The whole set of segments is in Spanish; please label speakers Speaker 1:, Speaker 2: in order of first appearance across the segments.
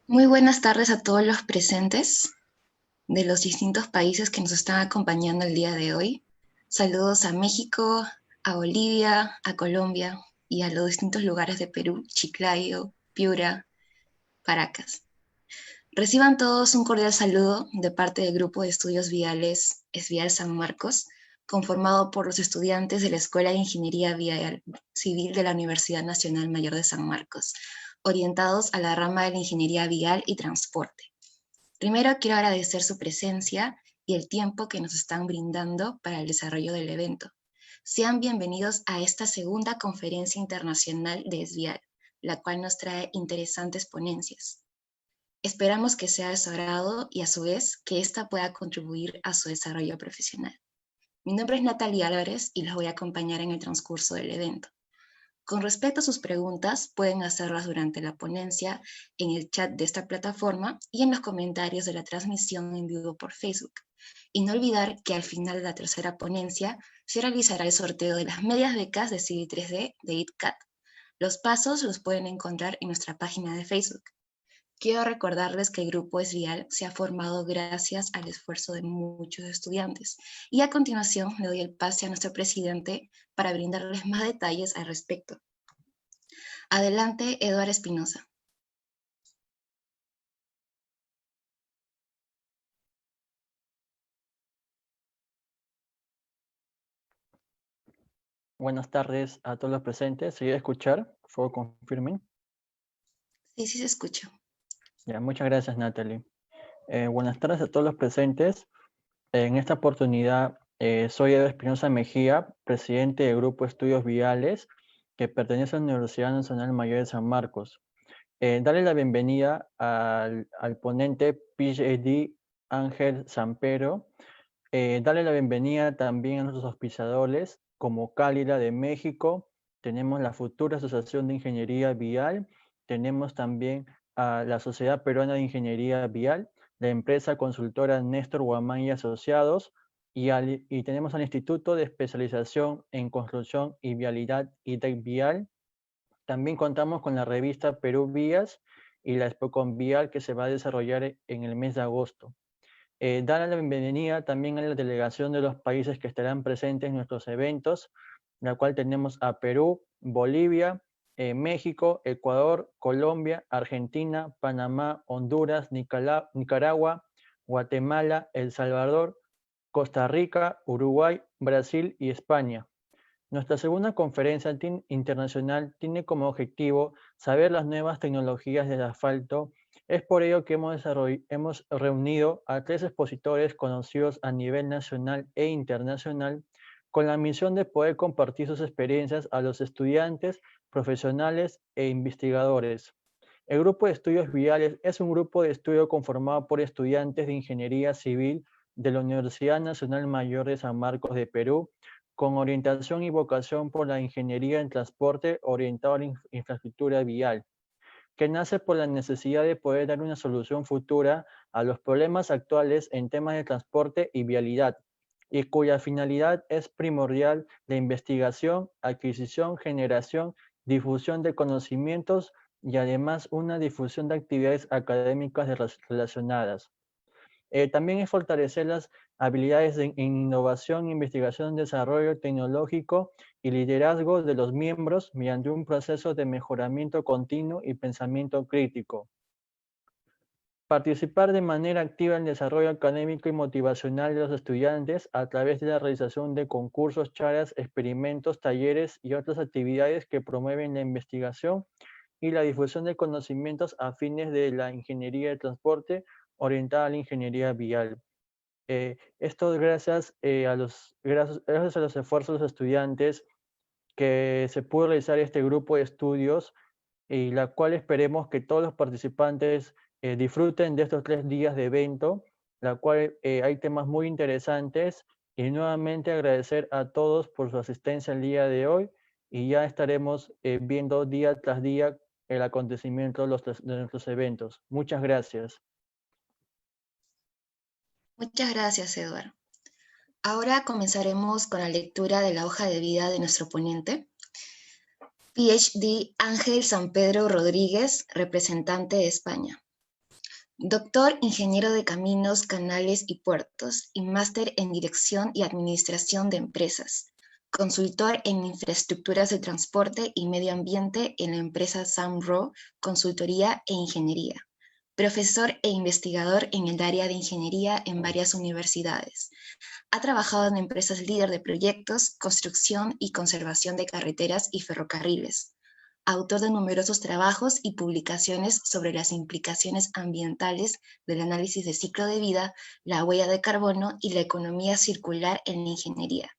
Speaker 1: Muy buenas tardes a todos los presentes de los distintos países que nos están acompañando el día de hoy. Saludos a México, a Bolivia, a Colombia y a los distintos lugares de Perú, Chiclayo, Piura, Caracas. Reciban todos un cordial saludo de parte del Grupo de Estudios Viales Esvial San Marcos, conformado por los estudiantes de la Escuela de Ingeniería Vial Civil de la Universidad Nacional Mayor de San Marcos, orientados a la rama de la Ingeniería Vial y Transporte. Primero quiero agradecer su presencia y el tiempo que nos están brindando para el desarrollo del evento. Sean bienvenidos a esta segunda conferencia internacional de ESVIAL, la cual nos trae interesantes ponencias. Esperamos que sea de su agrado y a su vez que ésta pueda contribuir a su desarrollo profesional. Mi nombre es Natalia Álvarez y los voy a acompañar en el transcurso del evento. Con respecto a sus preguntas, pueden hacerlas durante la ponencia en el chat de esta plataforma y en los comentarios de la transmisión en vivo por Facebook. Y no olvidar que al final de la tercera ponencia se realizará el sorteo de las medias becas de CV 3D de ITCAT. Los pasos los pueden encontrar en nuestra página de Facebook. Quiero recordarles que el Grupo ESVIAL se ha formado gracias al esfuerzo de muchos estudiantes. Y a continuación le doy el pase a nuestro presidente para brindarles más detalles al respecto. Adelante, Eduardo Espinosa.
Speaker 2: Buenas tardes a todos los presentes. ¿Se oye escuchar? Por favor, confirmen.
Speaker 1: Sí, sí se escucha.
Speaker 2: Ya, muchas gracias, Natalie. Buenas tardes a todos los presentes. En esta oportunidad soy Eduardo Espinosa Mejía, presidente del Grupo Estudios Viales, que pertenece a la Universidad Nacional Mayor de San Marcos. Darle la bienvenida al ponente PhD Ángel Sampero. Darle la bienvenida también a nuestros auspiciadores como Cálida de México. Tenemos la futura Asociación de Ingeniería Vial. Tenemos también a la Sociedad Peruana de Ingeniería Vial, la empresa consultora Néstor Guamán y Asociados, y tenemos al Instituto de Especialización en Construcción y Vialidad ITEC Vial. También contamos con la revista Perú Vías y la Expocon Vial, que se va a desarrollar en el mes de agosto. Dar la bienvenida también a la delegación de los países que estarán presentes en nuestros eventos, la cual tenemos a Perú, Bolivia, México, Ecuador, Colombia, Argentina, Panamá, Honduras, Nicaragua, Guatemala, El Salvador, Costa Rica, Uruguay, Brasil y España. Nuestra segunda conferencia internacional tiene como objetivo saber las nuevas tecnologías del asfalto Es por ello que hemos reunido a 3 expositores conocidos a nivel nacional e internacional con la misión de poder compartir sus experiencias a los estudiantes, profesionales e investigadores. El Grupo de Estudios Viales es un grupo de estudio conformado por estudiantes de Ingeniería Civil de la Universidad Nacional Mayor de San Marcos de Perú, con orientación y vocación por la ingeniería en transporte orientado a la infraestructura vial, que nace por la necesidad de poder dar una solución futura a los problemas actuales en temas de transporte y vialidad, y cuya finalidad es primordial la investigación, adquisición, generación, difusión de conocimientos y además una difusión de actividades académicas relacionadas. También es fortalecer las habilidades en innovación, investigación, desarrollo tecnológico y liderazgo de los miembros mediante un proceso de mejoramiento continuo y pensamiento crítico. Participar de manera activa en el desarrollo académico y motivacional de los estudiantes a través de la realización de concursos, charlas, experimentos, talleres y otras actividades que promueven la investigación y la difusión de conocimientos afines de la ingeniería de transporte orientada a la ingeniería vial. Esto gracias a los esfuerzos de los estudiantes que se pudo realizar este grupo de estudios y la cual esperemos que todos los participantes disfruten de estos 3 días de evento, la cual hay temas muy interesantes y nuevamente agradecer a todos por su asistencia el día de hoy y ya estaremos viendo día tras día el acontecimiento de nuestros eventos. Muchas gracias.
Speaker 1: Muchas gracias, Eduardo. Ahora comenzaremos con la lectura de la hoja de vida de nuestro ponente. PhD Ángel San Pedro Rodríguez, representante de España. Doctor Ingeniero de Caminos, Canales y Puertos y máster en Dirección y Administración de Empresas. Consultor en Infraestructuras de Transporte y Medio Ambiente en la empresa Samro, Consultoría e Ingeniería. Profesor e investigador en el área de ingeniería en varias universidades. Ha trabajado en empresas líder de proyectos, construcción y conservación de carreteras y ferrocarriles. Autor de numerosos trabajos y publicaciones sobre las implicaciones ambientales del análisis de ciclo de vida, la huella de carbono y la economía circular en la ingeniería.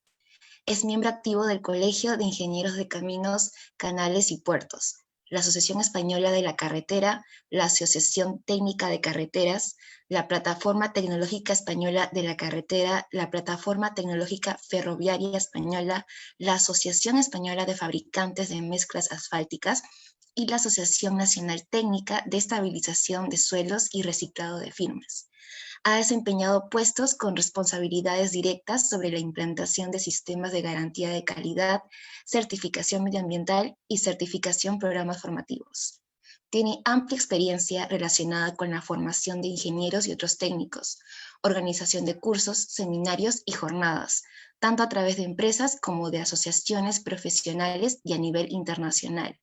Speaker 1: Es miembro activo del Colegio de Ingenieros de Caminos, Canales y Puertos, la Asociación Española de la Carretera, la Asociación Técnica de Carreteras, la Plataforma Tecnológica Española de la Carretera, la Plataforma Tecnológica Ferroviaria Española, la Asociación Española de Fabricantes de Mezclas Asfálticas y la Asociación Nacional Técnica de Estabilización de Suelos y Reciclado de Firmas. Ha desempeñado puestos con responsabilidades directas sobre la implantación de sistemas de garantía de calidad, certificación medioambiental y certificación programas formativos. Tiene amplia experiencia relacionada con la formación de ingenieros y otros técnicos, organización de cursos, seminarios y jornadas, tanto a través de empresas como de asociaciones profesionales y a nivel internacional.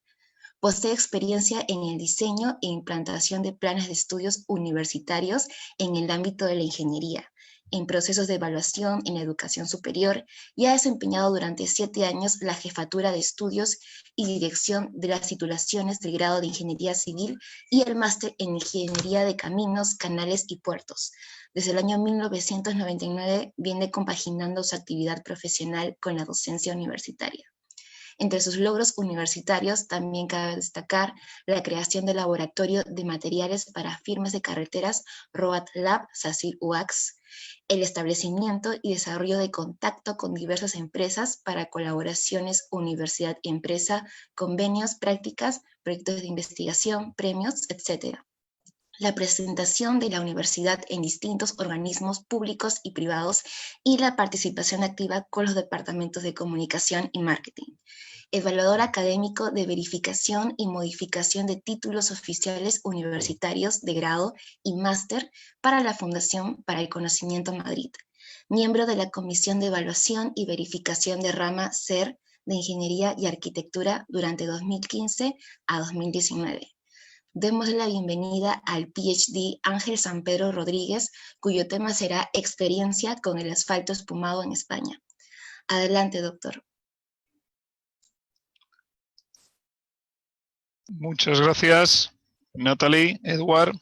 Speaker 1: Posee experiencia en el diseño e implantación de planes de estudios universitarios en el ámbito de la ingeniería, en procesos de evaluación en la educación superior y ha desempeñado durante 7 años la jefatura de estudios y dirección de las titulaciones del grado de Ingeniería Civil y el máster en Ingeniería de Caminos, Canales y Puertos. Desde el año 1999 viene compaginando su actividad profesional con la docencia universitaria. Entre sus logros universitarios también cabe destacar la creación del Laboratorio de Materiales para Firmas de Carreteras Road Lab SACIR UACS, el establecimiento y desarrollo de contacto con diversas empresas para colaboraciones universidad-empresa, convenios, prácticas, proyectos de investigación, premios, etc. La presentación de la universidad en distintos organismos públicos y privados y la participación activa con los departamentos de comunicación y marketing. Evaluador académico de verificación y modificación de títulos oficiales universitarios de grado y máster para la Fundación para el Conocimiento Madrid. Miembro de la Comisión de Evaluación y Verificación de Rama SER de Ingeniería y Arquitectura durante 2015 a 2019. Démosle la bienvenida al PhD Ángel San Pedro Rodríguez, cuyo tema será experiencia con el asfalto espumado en España. Adelante, doctor.
Speaker 3: Muchas gracias, Natalie, Edward.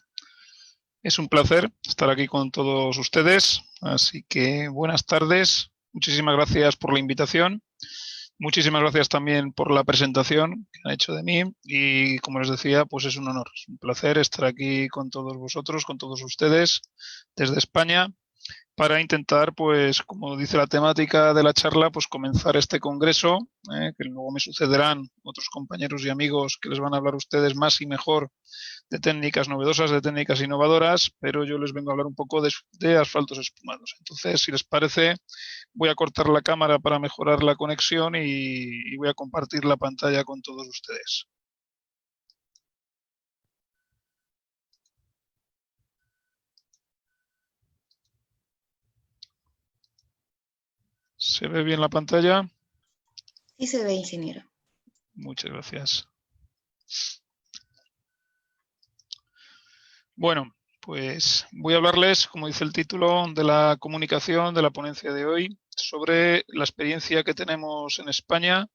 Speaker 3: Es un placer estar aquí con todos ustedes, así que buenas tardes. Muchísimas gracias por la invitación. Muchísimas gracias también por la presentación que han hecho de mí y, como les decía, pues es un honor, es un placer estar aquí con todos vosotros, con todos ustedes desde España, para intentar, pues, como dice la temática de la charla, pues comenzar este congreso, que luego me sucederán otros compañeros y amigos que les van a hablar a ustedes más y mejor de técnicas novedosas, de técnicas innovadoras, pero yo les vengo a hablar un poco de asfaltos espumados. Entonces, si les parece, voy a cortar la cámara para mejorar la conexión y voy a compartir la pantalla con todos ustedes. ¿Se ve bien la pantalla?
Speaker 1: Sí se ve, ingeniero.
Speaker 3: Muchas gracias. Bueno, pues voy a hablarles, como dice el título, de la comunicación de la ponencia de hoy, sobre la experiencia que tenemos en España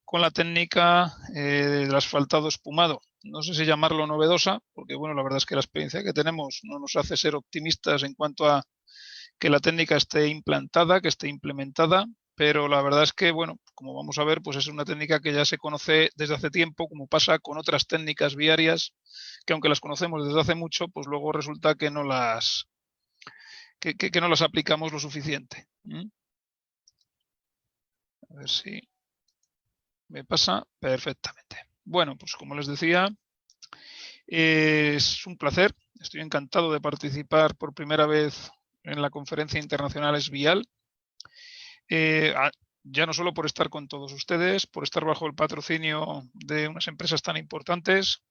Speaker 3: con la técnica del asfaltado espumado. No sé si llamarlo novedosa, porque bueno, la verdad es que la experiencia que tenemos no nos hace ser optimistas en cuanto a que la técnica esté implantada, que esté implementada, pero la verdad es que, bueno, como vamos a ver, pues es una técnica que ya se conoce desde hace tiempo, como pasa con otras técnicas viarias, que aunque las conocemos desde hace mucho, pues luego resulta que no las, que no las aplicamos lo suficiente. A ver si me pasa perfectamente. Bueno, pues como les decía, es un placer. Estoy encantado de participar por primera vez en la conferencia internacional ESVIAL. Ya no solo por estar con todos ustedes, por estar bajo el patrocinio de unas empresas tan importantes,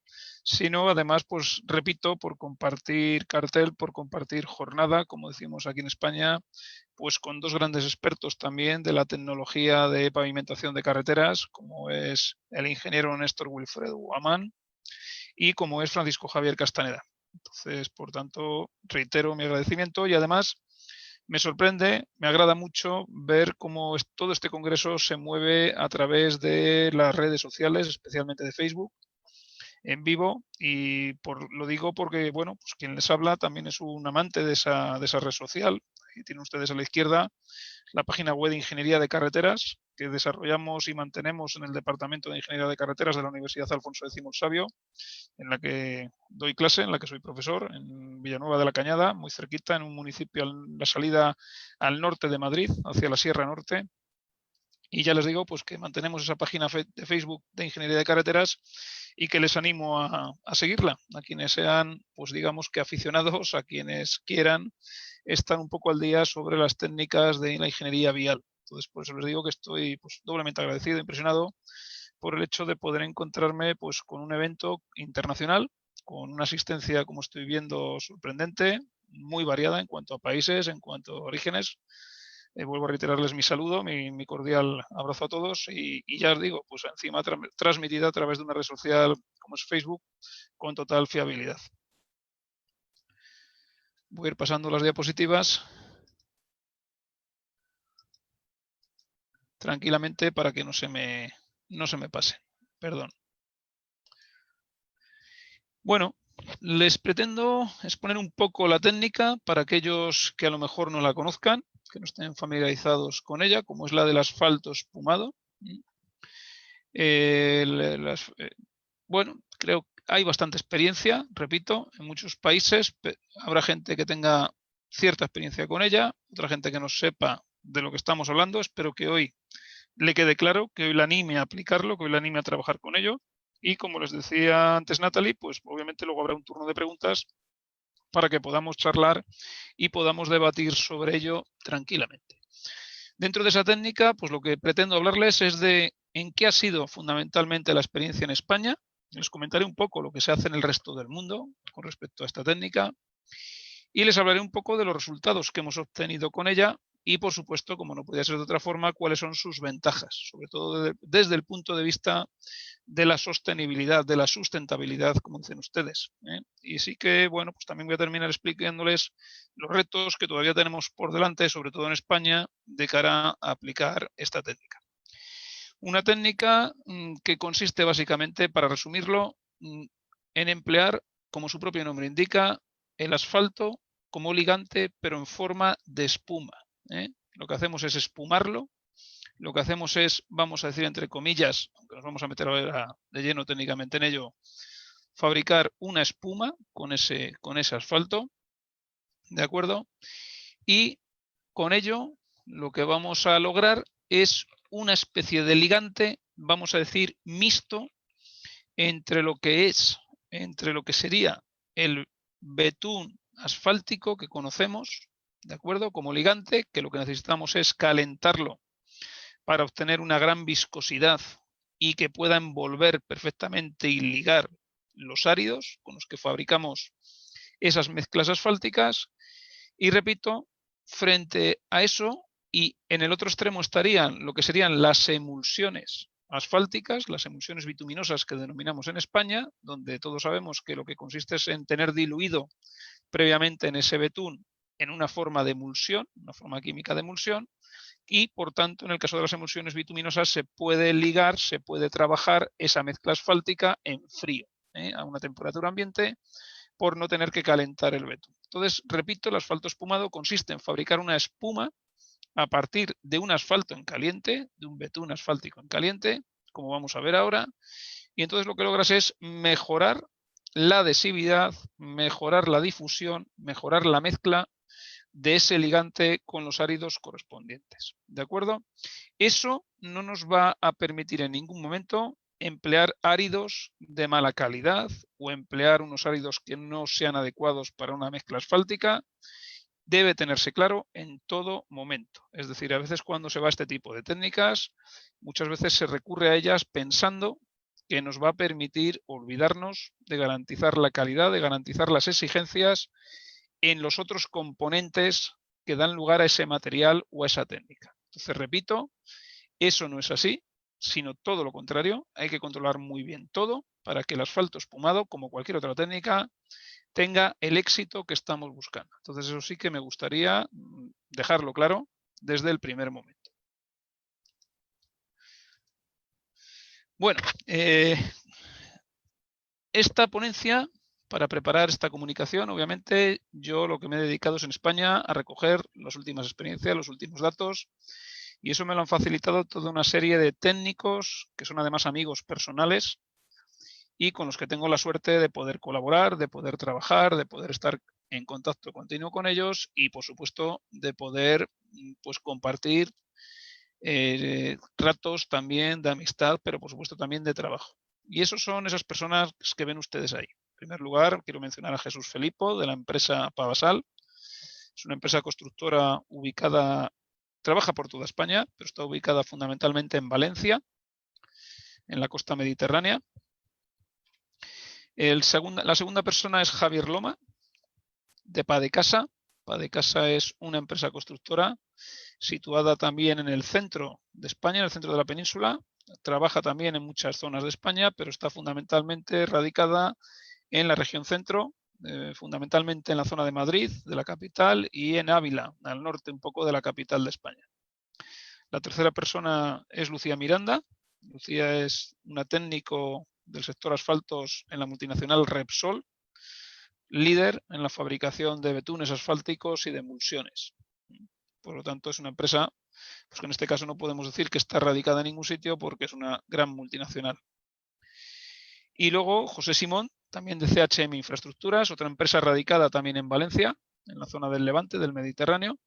Speaker 3: sino además, pues repito, por compartir cartel, por compartir jornada, como decimos aquí en España, pues con dos grandes expertos también de la tecnología de pavimentación de carreteras, como es el ingeniero Néstor Wilfredo Guamán y como es Francisco Javier Castaneda. Entonces, por tanto, reitero mi agradecimiento y además me sorprende, me agrada mucho ver cómo todo este congreso se mueve a través de las redes sociales, especialmente de Facebook, en vivo, y lo digo porque, bueno, pues quien les habla también es un amante de esa red social. Ahí tienen ustedes a la izquierda la página web de Ingeniería de Carreteras, que desarrollamos y mantenemos en el Departamento de Ingeniería de Carreteras de la Universidad Alfonso X el Sabio, en la que doy clase, en la que soy profesor, en Villanueva de la Cañada, muy cerquita, en un municipio a la salida al norte de Madrid, hacia la Sierra Norte. Y ya les digo, pues que mantenemos esa página de Facebook de Ingeniería de Carreteras y que les animo a seguirla, a quienes sean, pues digamos que aficionados, a quienes quieran estar un poco al día sobre las técnicas de la ingeniería vial. Entonces, por eso les digo que estoy pues doblemente agradecido, impresionado por el hecho de poder encontrarme pues con un evento internacional, con una asistencia, como estoy viendo, sorprendente, muy variada en cuanto a países, en cuanto a orígenes. Vuelvo a reiterarles mi saludo, mi cordial abrazo a todos y ya os digo, pues encima transmitida a través de una red social como es Facebook con total fiabilidad. Voy a ir pasando las diapositivas tranquilamente para que no se me pase. Perdón. Bueno, les pretendo exponer un poco la técnica para aquellos que a lo mejor no la conozcan, que no estén familiarizados con ella, como es la del asfalto espumado. Bueno, creo que hay bastante experiencia, repito, en muchos países. Habrá gente que tenga cierta experiencia con ella, otra gente que no sepa de lo que estamos hablando. Espero que hoy le quede claro, que hoy la anime a aplicarlo, que hoy la anime a trabajar con ello. Y como les decía antes Natalie, pues obviamente luego habrá un turno de preguntas para que podamos charlar y podamos debatir sobre ello tranquilamente. Dentro de esa técnica, pues lo que pretendo hablarles es de en qué ha sido fundamentalmente la experiencia en España. Les comentaré un poco lo que se hace en el resto del mundo con respecto a esta técnica y les hablaré un poco de los resultados que hemos obtenido con ella y, por supuesto, como no podía ser de otra forma, cuáles son sus ventajas, sobre todo desde el punto de vista de la sostenibilidad, de la sustentabilidad, como dicen ustedes. Y sí que, bueno, pues también voy a terminar explicándoles los retos que todavía tenemos por delante, sobre todo en España, de cara a aplicar esta técnica. Una técnica que consiste básicamente, para resumirlo, en emplear, como su propio nombre indica, el asfalto como ligante, pero en forma de espuma. Lo que hacemos es espumarlo. Lo que hacemos es, vamos a decir entre comillas, aunque nos vamos a meter ahora de lleno técnicamente en ello, fabricar una espuma con ese asfalto, ¿de acuerdo? Y con ello lo que vamos a lograr es una especie de ligante, vamos a decir, mixto entre lo que sería el betún asfáltico que conocemos, ¿de acuerdo? Como ligante, que lo que necesitamos es calentarlo para obtener una gran viscosidad y que pueda envolver perfectamente y ligar los áridos con los que fabricamos esas mezclas asfálticas. Y repito, frente a eso y en el otro extremo estarían lo que serían las emulsiones asfálticas, las emulsiones bituminosas que denominamos en España, donde todos sabemos que lo que consiste es en tener diluido previamente en ese betún en una forma de emulsión, una forma química de emulsión, y por tanto en el caso de las emulsiones bituminosas se puede ligar, se puede trabajar esa mezcla asfáltica en frío, a una temperatura ambiente, por no tener que calentar el betún. Entonces, repito, el asfalto espumado consiste en fabricar una espuma a partir de un asfalto en caliente, de un betún asfáltico en caliente, como vamos a ver ahora, y entonces lo que logras es mejorar la adhesividad, mejorar la difusión, mejorar la mezcla de ese ligante con los áridos correspondientes. ¿De acuerdo? Eso no nos va a permitir en ningún momento emplear áridos de mala calidad o emplear unos áridos que no sean adecuados para una mezcla asfáltica. Debe tenerse claro en todo momento. Es decir, a veces cuando se va a este tipo de técnicas, muchas veces se recurre a ellas pensando que nos va a permitir olvidarnos de garantizar la calidad, de garantizar las exigencias en los otros componentes que dan lugar a ese material o a esa técnica. Entonces, repito, eso no es así, sino todo lo contrario. Hay que controlar muy bien todo para que el asfalto espumado, como cualquier otra técnica, tenga el éxito que estamos buscando. Entonces, eso sí que me gustaría dejarlo claro desde el primer momento. Bueno, esta ponencia, para preparar esta comunicación, obviamente, yo lo que me he dedicado es en España a recoger las últimas experiencias, los últimos datos, y eso me lo han facilitado toda una serie de técnicos que son además amigos personales y con los que tengo la suerte de poder colaborar, de poder trabajar, de poder estar en contacto continuo con ellos y, por supuesto, de poder pues, compartir ratos también de amistad, pero por supuesto también de trabajo. Y esos son esas personas que ven ustedes ahí. En primer lugar, quiero mencionar a Jesús Felipo, de la empresa Pavasal. Es una empresa constructora ubicada, trabaja por toda España, pero está ubicada fundamentalmente en Valencia, en la costa mediterránea. La segunda persona es Javier Loma, de Padecasa. Padecasa es una empresa constructora situada también en el centro de España, en el centro de la península. Trabaja también en muchas zonas de España, pero está fundamentalmente radicada en la región centro, fundamentalmente en la zona de Madrid, de la capital, y en Ávila, al norte un poco de la capital de España. La tercera persona es Lucía Miranda. Lucía es una técnico del sector asfaltos en la multinacional Repsol, líder en la fabricación de betunes asfálticos y de emulsiones. Por lo tanto, es una empresa pues que en este caso no podemos decir que está radicada en ningún sitio porque es una gran multinacional. Y luego José Simón, también de CHM Infraestructuras, otra empresa radicada también en Valencia, en la zona del Levante, del Mediterráneo,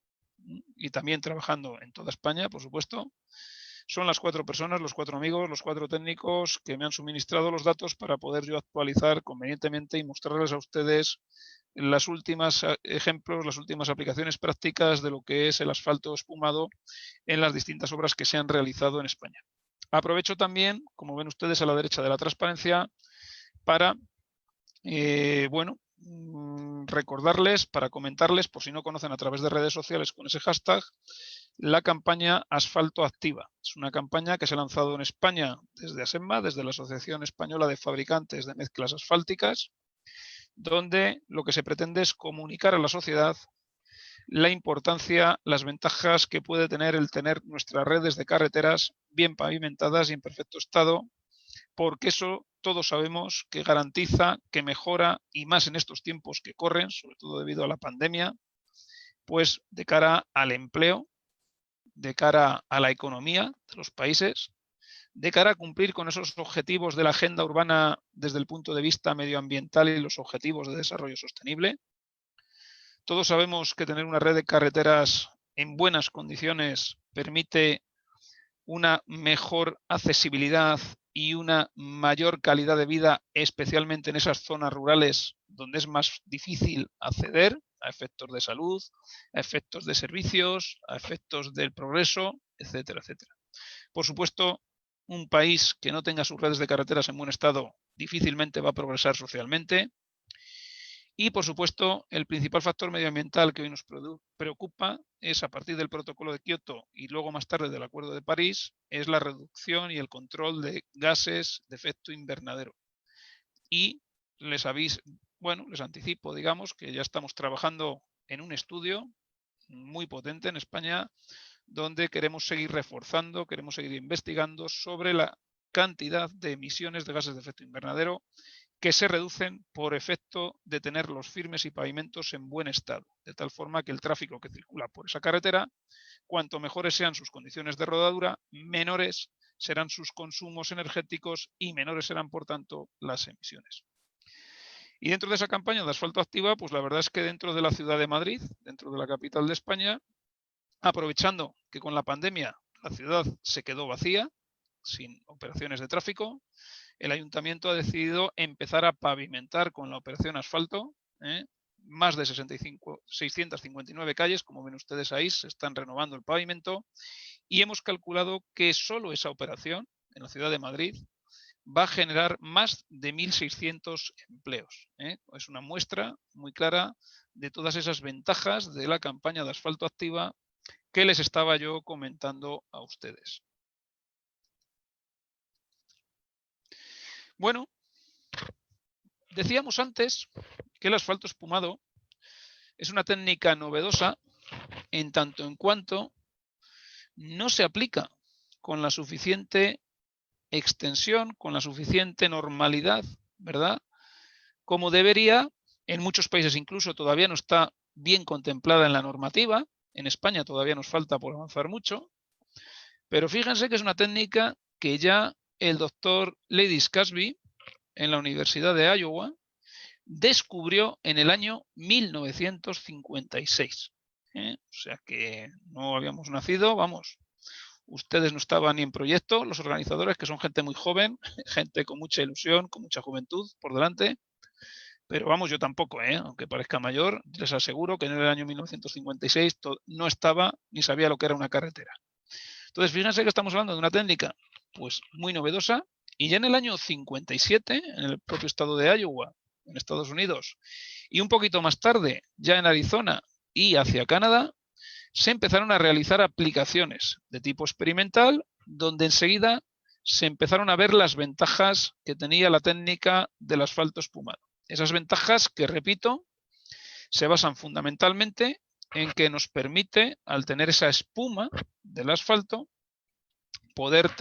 Speaker 3: y también trabajando en toda España, por supuesto. Son las 4 personas, los 4 amigos, los 4 técnicos que me han suministrado los datos para poder yo actualizar convenientemente y mostrarles a ustedes las últimas ejemplos, las últimas aplicaciones prácticas de lo que es el asfalto espumado en las distintas obras que se han realizado en España. Aprovecho también, como ven ustedes a la derecha de la transparencia, para recordarles, para comentarles, por si no conocen a través de redes sociales con ese hashtag, la campaña Asfalto Activa. Es una campaña que se ha lanzado en España desde ASEMA, desde la Asociación Española de Fabricantes de Mezclas Asfálticas, donde lo que se pretende es comunicar a la sociedad la importancia, las ventajas que puede tener el tener nuestras redes de carreteras bien pavimentadas y en perfecto estado, porque eso todos sabemos que garantiza, que mejora, y más en estos tiempos que corren, sobre todo debido a la pandemia, pues de cara al empleo, de cara a la economía de los países, de cara a cumplir con esos objetivos de la agenda urbana desde el punto de vista medioambiental y los objetivos de desarrollo sostenible. Todos sabemos que tener una red de carreteras en buenas condiciones permite una mejor accesibilidad y una mayor calidad de vida, especialmente en esas zonas rurales donde es más difícil acceder a efectos de salud, a efectos de servicios, a efectos del progreso, etcétera, etcétera. Por supuesto, un país que no tenga sus redes de carreteras en buen estado difícilmente va a progresar socialmente. Y, por supuesto, el principal factor medioambiental que hoy nos preocupa es, a partir del protocolo de Kioto y luego más tarde del Acuerdo de París, es la reducción y el control de gases de efecto invernadero. Y les anticipo, digamos, que ya estamos trabajando en un estudio muy potente en España, donde queremos seguir reforzando, queremos seguir investigando sobre la cantidad de emisiones de gases de efecto invernadero que se reducen por efecto de tener los firmes y pavimentos en buen estado, de tal forma que el tráfico que circula por esa carretera, cuanto mejores sean sus condiciones de rodadura, menores serán sus consumos energéticos y menores serán, por tanto, las emisiones. Y dentro de esa campaña de asfalto activa, pues la verdad es que dentro de la ciudad de Madrid, dentro de la capital de España, aprovechando que con la pandemia la ciudad se quedó vacía, sin operaciones de tráfico, el ayuntamiento ha decidido empezar a pavimentar con la operación asfalto, más de 659 calles, como ven ustedes ahí, se están renovando el pavimento, y hemos calculado que solo esa operación en la ciudad de Madrid va a generar más de 1.600 empleos. Es una muestra muy clara de todas esas ventajas de la campaña de asfalto activa que les estaba yo comentando a ustedes. Bueno, decíamos antes que el asfalto espumado es una técnica novedosa en tanto en cuanto no se aplica con la suficiente extensión, con la suficiente normalidad, ¿verdad? Como debería, en muchos países incluso todavía no está bien contemplada en la normativa, en España todavía nos falta por avanzar mucho, pero fíjense que es una técnica que ya el doctor Ladies Casby, en la Universidad de Iowa, descubrió en el año 1956. O sea que no habíamos nacido, vamos, ustedes no estaban ni en proyecto, los organizadores, que son gente muy joven, gente con mucha ilusión, con mucha juventud por delante, pero vamos, yo tampoco, aunque parezca mayor, les aseguro que en el año 1956 no estaba ni sabía lo que era una carretera. Entonces, fíjense que estamos hablando de una técnica pues muy novedosa, y ya en el año 57, en el propio estado de Iowa, en Estados Unidos, y un poquito más tarde, ya en Arizona y hacia Canadá, se empezaron a realizar aplicaciones de tipo experimental, donde enseguida se empezaron a ver las ventajas que tenía la técnica del asfalto espumado. Esas ventajas que, repito, se basan fundamentalmente en que nos permite, al tener esa espuma del asfalto, poder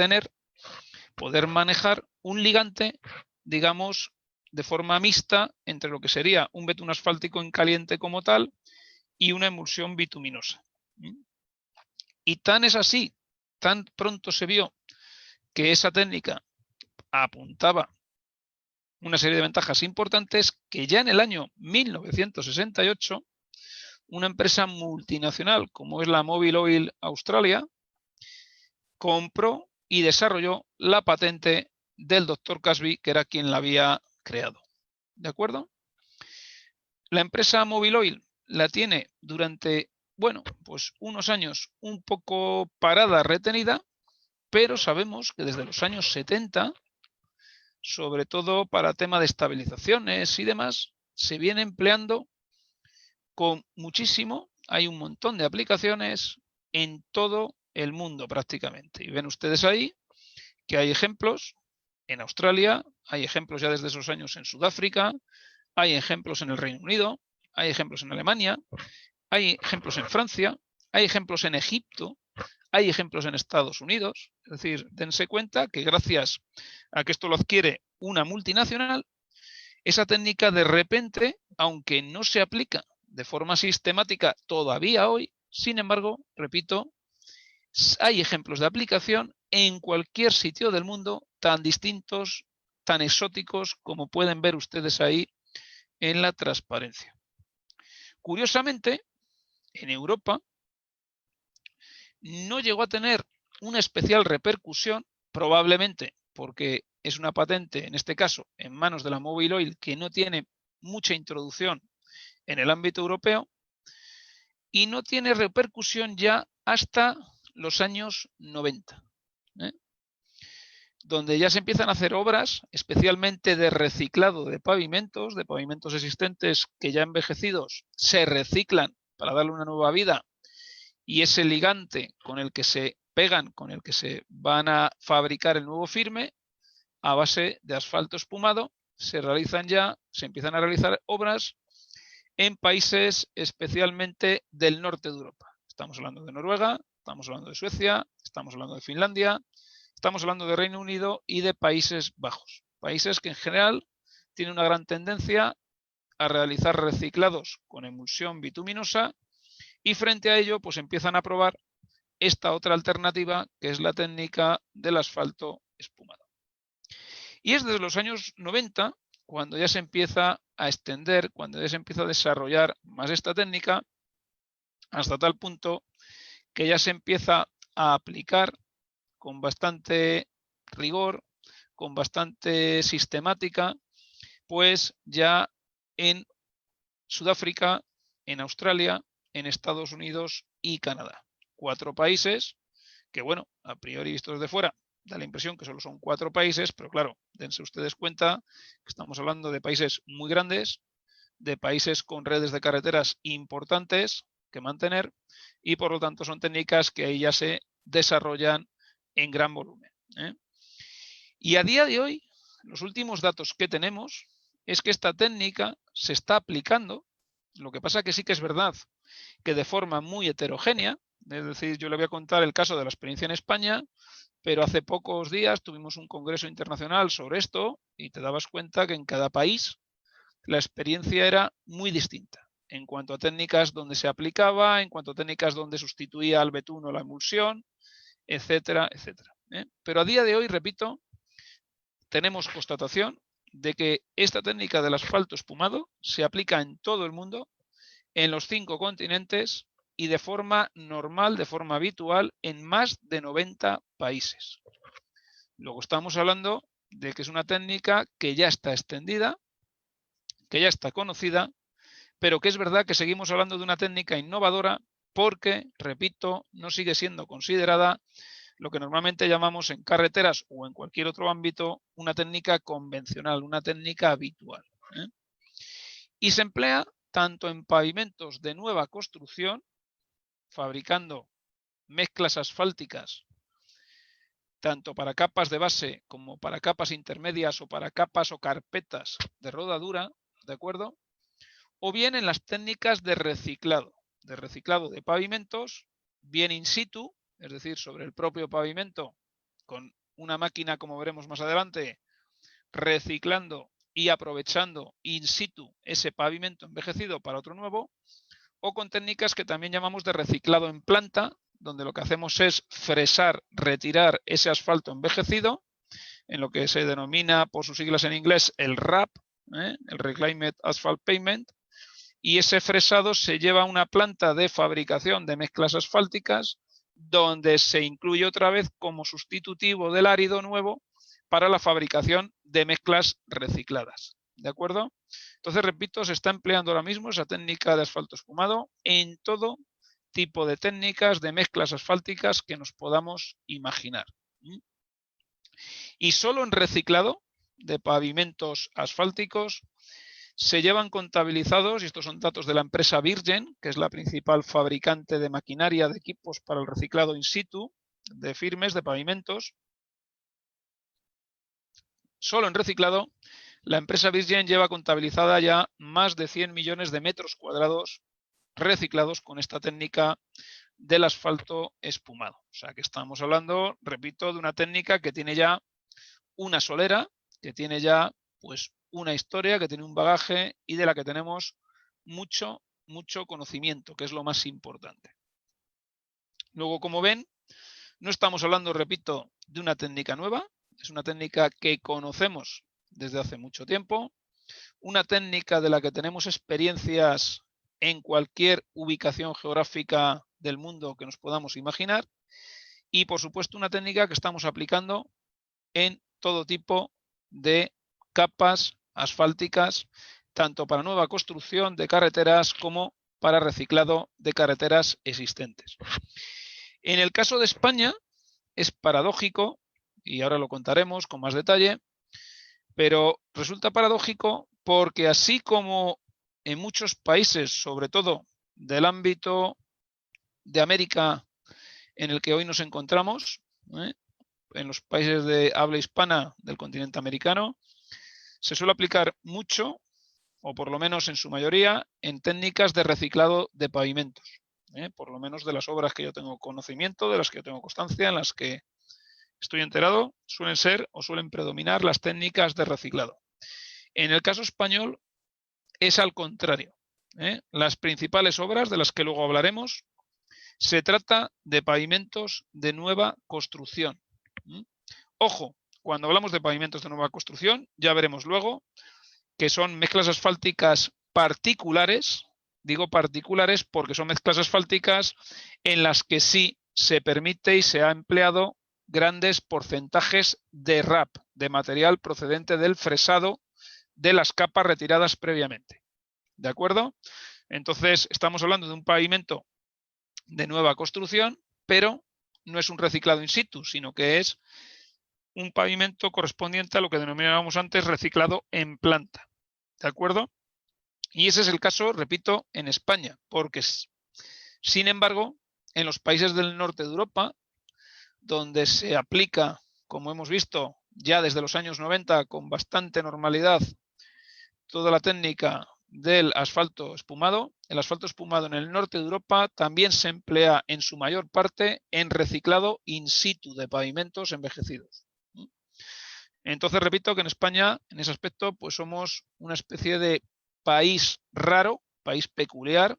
Speaker 3: manejar un ligante, digamos, de forma mixta entre lo que sería un betún asfáltico en caliente como tal y una emulsión bituminosa. Y tan es así, tan pronto se vio que esa técnica apuntaba una serie de ventajas importantes, que ya en el año 1968 una empresa multinacional como es la Mobil Oil Australia compró y desarrolló la patente del doctor Casby, que era quien la había creado. ¿De acuerdo? La empresa Mobil Oil la tiene durante, pues unos años un poco parada, retenida, pero sabemos que desde los años 70, sobre todo para tema de estabilizaciones y demás, se viene empleando con muchísimo. Hay un montón de aplicaciones en todo el mundo prácticamente. Y ven ustedes ahí que hay ejemplos en Australia, hay ejemplos ya desde esos años en Sudáfrica, hay ejemplos en el Reino Unido, hay ejemplos en Alemania, hay ejemplos en Francia, hay ejemplos en Egipto, hay ejemplos en Estados Unidos. Es decir, dense cuenta que gracias a que esto lo adquiere una multinacional, esa técnica de repente, aunque no se aplica de forma sistemática todavía hoy, sin embargo, repito, hay ejemplos de aplicación en cualquier sitio del mundo tan distintos, tan exóticos como pueden ver ustedes ahí en la transparencia. Curiosamente, en Europa no llegó a tener una especial repercusión, probablemente porque es una patente, en este caso, en manos de la Mobil Oil, que no tiene mucha introducción en el ámbito europeo, y no tiene repercusión ya hasta los años 90, donde ya se empiezan a hacer obras, especialmente de reciclado de pavimentos existentes que ya envejecidos se reciclan para darle una nueva vida, y ese ligante con el que se pegan, con el que se van a fabricar el nuevo firme, a base de asfalto espumado, se empiezan a realizar obras en países especialmente del norte de Europa. Estamos hablando de Noruega, estamos hablando de Suecia, estamos hablando de Finlandia, estamos hablando de Reino Unido y de Países Bajos. Países que en general tienen una gran tendencia a realizar reciclados con emulsión bituminosa, y frente a ello pues empiezan a probar esta otra alternativa, que es la técnica del asfalto espumado. Y es desde los años 90 cuando ya se empieza a extender, cuando ya se empieza a desarrollar más esta técnica, hasta tal punto que ya se empieza a aplicar con bastante rigor, con bastante sistemática, pues ya en Sudáfrica, en Australia, en Estados Unidos y Canadá. 4 países que, bueno, a priori vistos desde fuera, da la impresión que solo son 4 países, pero claro, dense ustedes cuenta que estamos hablando de países muy grandes, de países con redes de carreteras importantes que mantener, y por lo tanto son técnicas que ahí ya se desarrollan en gran volumen. Y a día de hoy, los últimos datos que tenemos es que esta técnica se está aplicando. Lo que pasa que sí que es verdad que de forma muy heterogénea, es decir, yo le voy a contar el caso de la experiencia en España, pero hace pocos días tuvimos un congreso internacional sobre esto y te dabas cuenta que en cada país la experiencia era muy distinta en cuanto a técnicas donde se aplicaba, en cuanto a técnicas donde sustituía al betún o la emulsión, etcétera, etcétera. Pero a día de hoy, repito, tenemos constatación de que esta técnica del asfalto espumado se aplica en todo el mundo, en los 5 continentes y de forma normal, de forma habitual, en más de 90 países. Luego estamos hablando de que es una técnica que ya está extendida, que ya está conocida, pero que es verdad que seguimos hablando de una técnica innovadora porque, repito, no sigue siendo considerada lo que normalmente llamamos en carreteras o en cualquier otro ámbito una técnica convencional, una técnica habitual. Y se emplea tanto en pavimentos de nueva construcción, fabricando mezclas asfálticas, tanto para capas de base como para capas intermedias o para capas o carpetas de rodadura, ¿de acuerdo? O bien en las técnicas de reciclado de pavimentos, bien in situ, es decir, sobre el propio pavimento, con una máquina, como veremos más adelante, reciclando y aprovechando in situ ese pavimento envejecido para otro nuevo, o con técnicas que también llamamos de reciclado en planta, donde lo que hacemos es fresar, retirar ese asfalto envejecido, en lo que se denomina por sus siglas en inglés el RAP, el Reclaimed Asphalt Pavement, y ese fresado se lleva a una planta de fabricación de mezclas asfálticas, donde se incluye otra vez como sustitutivo del árido nuevo para la fabricación de mezclas recicladas. ¿De acuerdo? Entonces, repito, se está empleando ahora mismo esa técnica de asfalto espumado en todo tipo de técnicas de mezclas asfálticas que nos podamos imaginar. Y solo en reciclado de pavimentos asfálticos se llevan contabilizados, y estos son datos de la empresa Virgin, que es la principal fabricante de maquinaria de equipos para el reciclado in situ de firmes, de pavimentos. Solo en reciclado, la empresa Virgin lleva contabilizada ya más de 100 millones de metros cuadrados reciclados con esta técnica del asfalto espumado. O sea que estamos hablando, repito, de una técnica que tiene ya una solera, que tiene ya pues una historia, que tiene un bagaje y de la que tenemos mucho conocimiento, que es lo más importante. Luego, como ven, no estamos hablando, repito, de una técnica nueva, es una técnica que conocemos desde hace mucho tiempo, una técnica de la que tenemos experiencias en cualquier ubicación geográfica del mundo que nos podamos imaginar y, por supuesto, una técnica que estamos aplicando en todo tipo de capas asfálticas, tanto para nueva construcción de carreteras como para reciclado de carreteras existentes. En el caso de España es paradójico, y ahora lo contaremos con más detalle, pero resulta paradójico porque así como en muchos países, sobre todo del ámbito de América en el que hoy nos encontramos, en los países de habla hispana del continente americano, se suele aplicar mucho, o por lo menos en su mayoría, en técnicas de reciclado de pavimentos. Por lo menos de las obras que yo tengo conocimiento, de las que yo tengo constancia, en las que estoy enterado, suelen ser o suelen predominar las técnicas de reciclado. En el caso español es al contrario. Las principales obras, de las que luego hablaremos, se trata de pavimentos de nueva construcción. Ojo, cuando hablamos de pavimentos de nueva construcción, ya veremos luego que son mezclas asfálticas particulares. Digo particulares porque son mezclas asfálticas en las que sí se permite y se ha empleado grandes porcentajes de RAP, de material procedente del fresado de las capas retiradas previamente. ¿De acuerdo? Entonces, estamos hablando de un pavimento de nueva construcción, pero no es un reciclado in situ, sino que es un pavimento correspondiente a lo que denominábamos antes reciclado en planta. ¿De acuerdo? Y ese es el caso, repito, en España, porque, sin embargo, en los países del norte de Europa, donde se aplica, como hemos visto, ya desde los años 90 con bastante normalidad, toda la técnica del asfalto espumado. El asfalto espumado en el norte de Europa también se emplea en su mayor parte en reciclado in situ de pavimentos envejecidos. Entonces, repito que en España, en ese aspecto, pues somos una especie de país raro, país peculiar,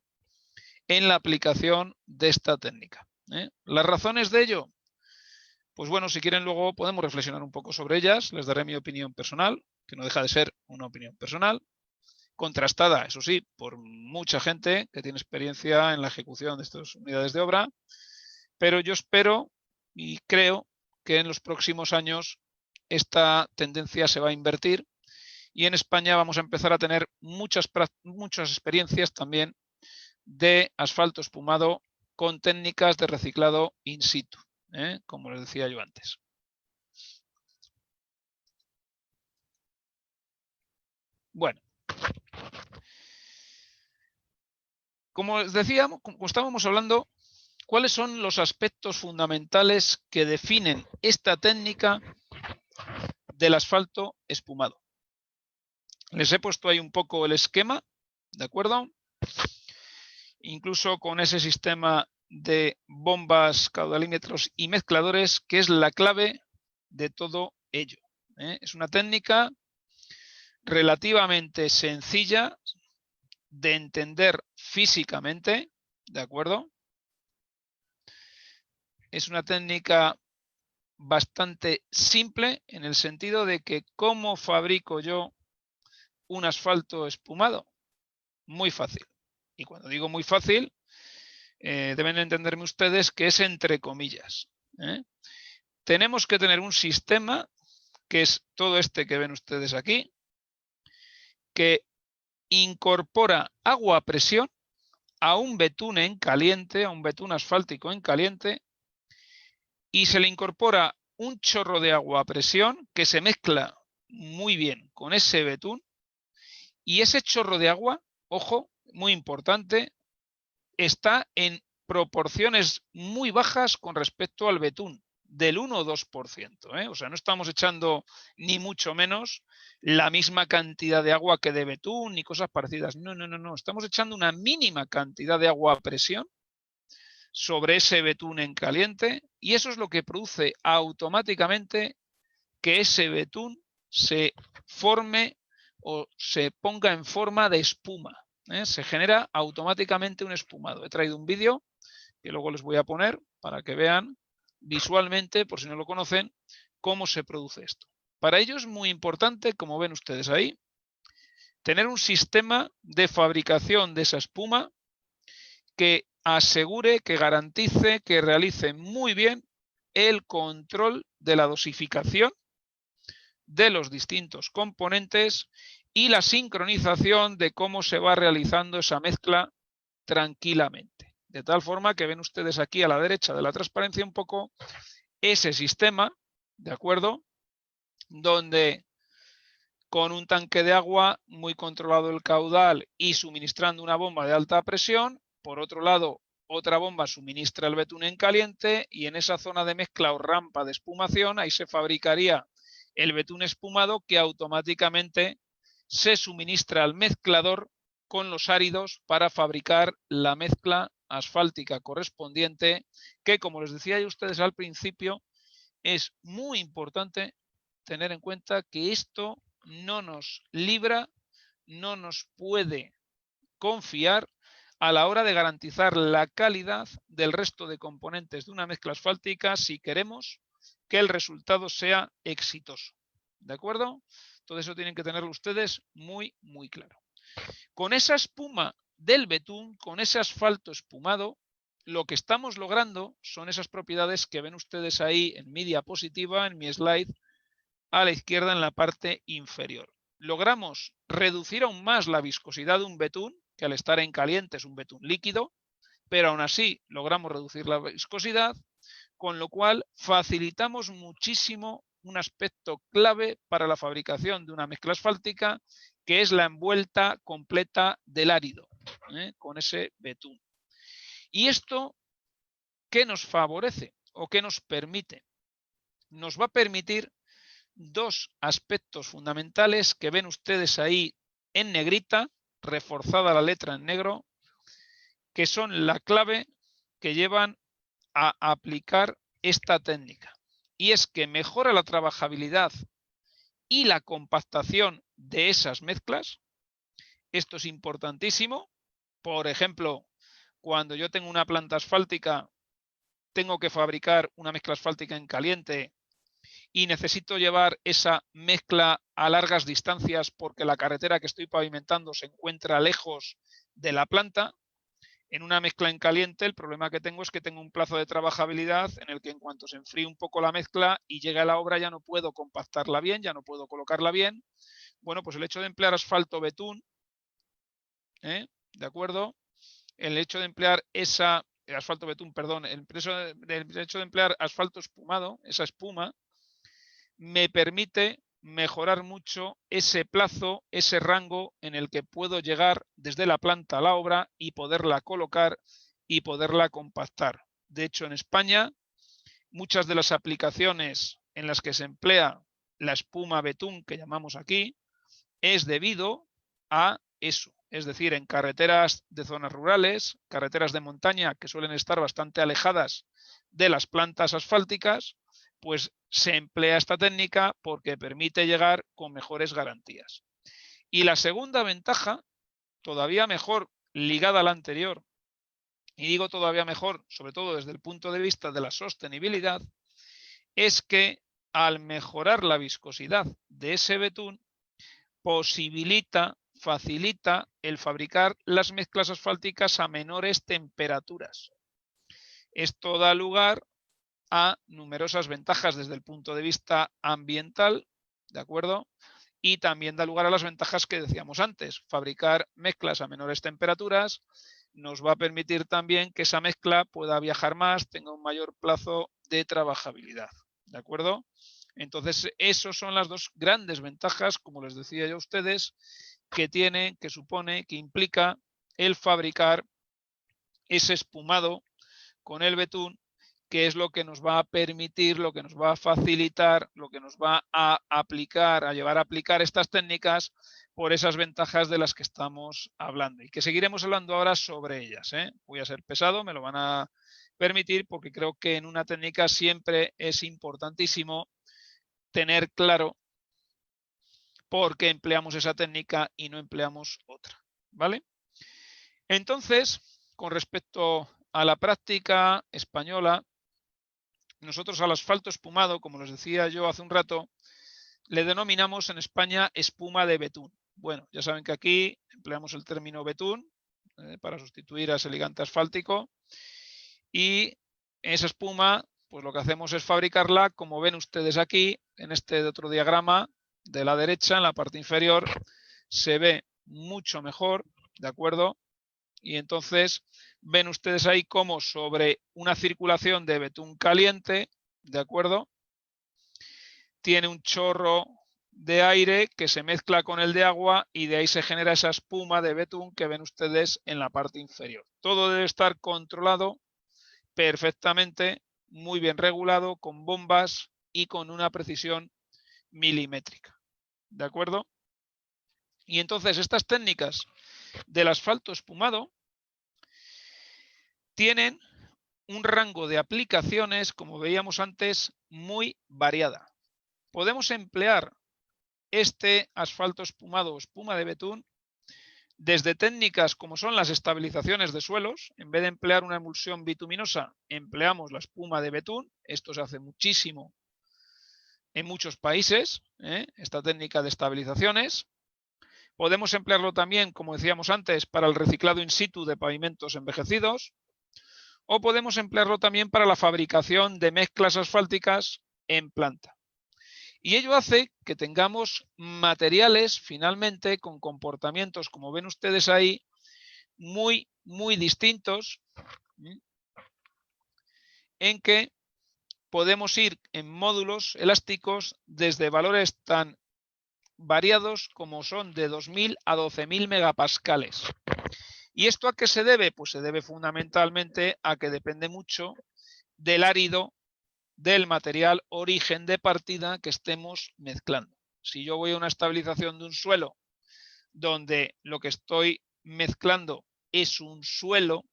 Speaker 3: en la aplicación de esta técnica. ¿Las razones de ello? Pues bueno, si quieren luego podemos reflexionar un poco sobre ellas, les daré mi opinión personal, que no deja de ser una opinión personal, contrastada, eso sí, por mucha gente que tiene experiencia en la ejecución de estas unidades de obra, pero yo espero y creo que en los próximos años esta tendencia se va a invertir y en España vamos a empezar a tener muchas experiencias también de asfalto espumado con técnicas de reciclado in situ, como les decía yo antes. Bueno, como les decía, como estábamos hablando, ¿cuáles son los aspectos fundamentales que definen esta técnica del asfalto espumado? Les he puesto ahí un poco el esquema, ¿de acuerdo? Incluso con ese sistema de bombas, caudalímetros y mezcladores, que es la clave de todo ello. Es una técnica relativamente sencilla de entender físicamente, ¿de acuerdo? Es una técnica bastante simple en el sentido de que ¿cómo fabrico yo un asfalto espumado? Muy fácil. Y cuando digo muy fácil, deben entenderme ustedes que es entre comillas. Tenemos que tener un sistema, que es todo este que ven ustedes aquí, que incorpora agua a presión a un betún en caliente, a un betún asfáltico en caliente, y se le incorpora un chorro de agua a presión que se mezcla muy bien con ese betún, y ese chorro de agua, ojo, muy importante, está en proporciones muy bajas con respecto al betún, del 1 o 2%. O sea, no estamos echando ni mucho menos la misma cantidad de agua que de betún ni cosas parecidas. No. Estamos echando una mínima cantidad de agua a presión sobre ese betún en caliente y eso es lo que produce automáticamente que ese betún se forme o se ponga en forma de espuma. Se genera automáticamente un espumado. He traído un vídeo que luego les voy a poner para que vean visualmente, por si no lo conocen, cómo se produce esto. Para ello es muy importante, como ven ustedes ahí, tener un sistema de fabricación de esa espuma que asegure, que garantice, que realice muy bien el control de la dosificación de los distintos componentes y la sincronización de cómo se va realizando esa mezcla tranquilamente. De tal forma que ven ustedes aquí a la derecha de la transparencia un poco ese sistema, ¿de acuerdo? Donde con un tanque de agua muy controlado el caudal y suministrando una bomba de alta presión, por otro lado otra bomba suministra el betún en caliente y en esa zona de mezcla o rampa de espumación ahí se fabricaría el betún espumado que automáticamente se suministra al mezclador con los áridos para fabricar la mezcla asfáltica correspondiente que, como les decía yo a ustedes al principio, es muy importante tener en cuenta que esto no nos libra, no nos puede confiar a la hora de garantizar la calidad del resto de componentes de una mezcla asfáltica si queremos que el resultado sea exitoso. ¿De acuerdo? Todo eso tienen que tenerlo ustedes muy, muy claro. Con esa espuma del betún, con ese asfalto espumado, lo que estamos logrando son esas propiedades que ven ustedes ahí en mi diapositiva, en mi slide, a la izquierda en la parte inferior. Logramos reducir aún más la viscosidad de un betún, que al estar en caliente es un betún líquido, pero aún así logramos reducir la viscosidad, con lo cual facilitamos muchísimo un aspecto clave para la fabricación de una mezcla asfáltica, que es la envuelta completa del árido, con ese betún. ¿Y esto qué nos favorece o qué nos permite? Nos va a permitir dos aspectos fundamentales que ven ustedes ahí en negrita, reforzada la letra en negro, que son la clave que llevan a aplicar esta técnica. Y es que mejora la trabajabilidad y la compactación de esas mezclas. Esto es importantísimo. Por ejemplo, cuando yo tengo una planta asfáltica, tengo que fabricar una mezcla asfáltica en caliente y necesito llevar esa mezcla a largas distancias porque la carretera que estoy pavimentando se encuentra lejos de la planta. En una mezcla en caliente el problema que tengo es que tengo un plazo de trabajabilidad en el que en cuanto se enfríe un poco la mezcla y llegue a la obra ya no puedo compactarla bien, ya no puedo colocarla bien. Bueno, pues el hecho de emplear asfalto betún, ¿de acuerdo? El hecho de emplear asfalto betún, perdón, el hecho de emplear asfalto espumado, esa espuma, me permite mejorar mucho ese plazo, ese rango en el que puedo llegar desde la planta a la obra y poderla colocar y poderla compactar. De hecho, en España, muchas de las aplicaciones en las que se emplea la espuma betún que llamamos aquí, es debido a eso. Es decir, en carreteras de zonas rurales, carreteras de montaña que suelen estar bastante alejadas de las plantas asfálticas, pues se emplea esta técnica porque permite llegar con mejores garantías. Y la segunda ventaja, todavía mejor ligada a la anterior, y digo todavía mejor, sobre todo desde el punto de vista de la sostenibilidad, es que al mejorar la viscosidad de ese betún, facilita el fabricar las mezclas asfálticas a menores temperaturas. Esto da lugar a numerosas ventajas desde el punto de vista ambiental, ¿de acuerdo? Y también da lugar a las ventajas que decíamos antes. Fabricar mezclas a menores temperaturas nos va a permitir también que esa mezcla pueda viajar más, tenga un mayor plazo de trabajabilidad, ¿de acuerdo? Entonces, esas son las dos grandes ventajas, como les decía yo a ustedes, que supone, que implica el fabricar ese espumado con el betún, que es lo que nos va a permitir, lo que nos va a facilitar, lo que nos va a aplicar, a llevar a aplicar estas técnicas por esas ventajas de las que estamos hablando y que seguiremos hablando ahora sobre ellas. Voy a ser pesado, me lo van a permitir porque creo que en una técnica siempre es importantísimo tener claro porque empleamos esa técnica y no empleamos otra, ¿vale? Entonces, con respecto a la práctica española, nosotros al asfalto espumado, como les decía yo hace un rato, le denominamos en España espuma de betún. Bueno, ya saben que aquí empleamos el término betún para sustituir a ese ligante asfáltico, y esa espuma, pues lo que hacemos es fabricarla, como ven ustedes aquí, en este otro diagrama de la derecha, en la parte inferior, se ve mucho mejor, ¿de acuerdo? Y entonces ven ustedes ahí como sobre una circulación de betún caliente, ¿de acuerdo? Tiene un chorro de aire que se mezcla con el de agua y de ahí se genera esa espuma de betún que ven ustedes en la parte inferior. Todo debe estar controlado perfectamente, muy bien regulado, con bombas y con una precisión milimétrica. ¿De acuerdo? Y entonces estas técnicas del asfalto espumado tienen un rango de aplicaciones, como veíamos antes, muy variada. Podemos emplear este asfalto espumado o espuma de betún desde técnicas como son las estabilizaciones de suelos. En vez de emplear una emulsión bituminosa, empleamos la espuma de betún. Esto se hace muchísimo en muchos países, esta técnica de estabilizaciones. Podemos emplearlo también, como decíamos antes, para el reciclado in situ de pavimentos envejecidos, o podemos emplearlo también para la fabricación de mezclas asfálticas en planta. Y ello hace que tengamos materiales finalmente con comportamientos, como ven ustedes ahí, muy distintos, en que podemos ir en módulos elásticos desde valores tan variados como son de 2000 a 12.000 megapascales. ¿Y esto a qué se debe? Pues se debe fundamentalmente a que depende mucho del árido del material origen de partida que estemos mezclando. Si yo voy a una estabilización de un suelo donde lo que estoy mezclando es un suelo,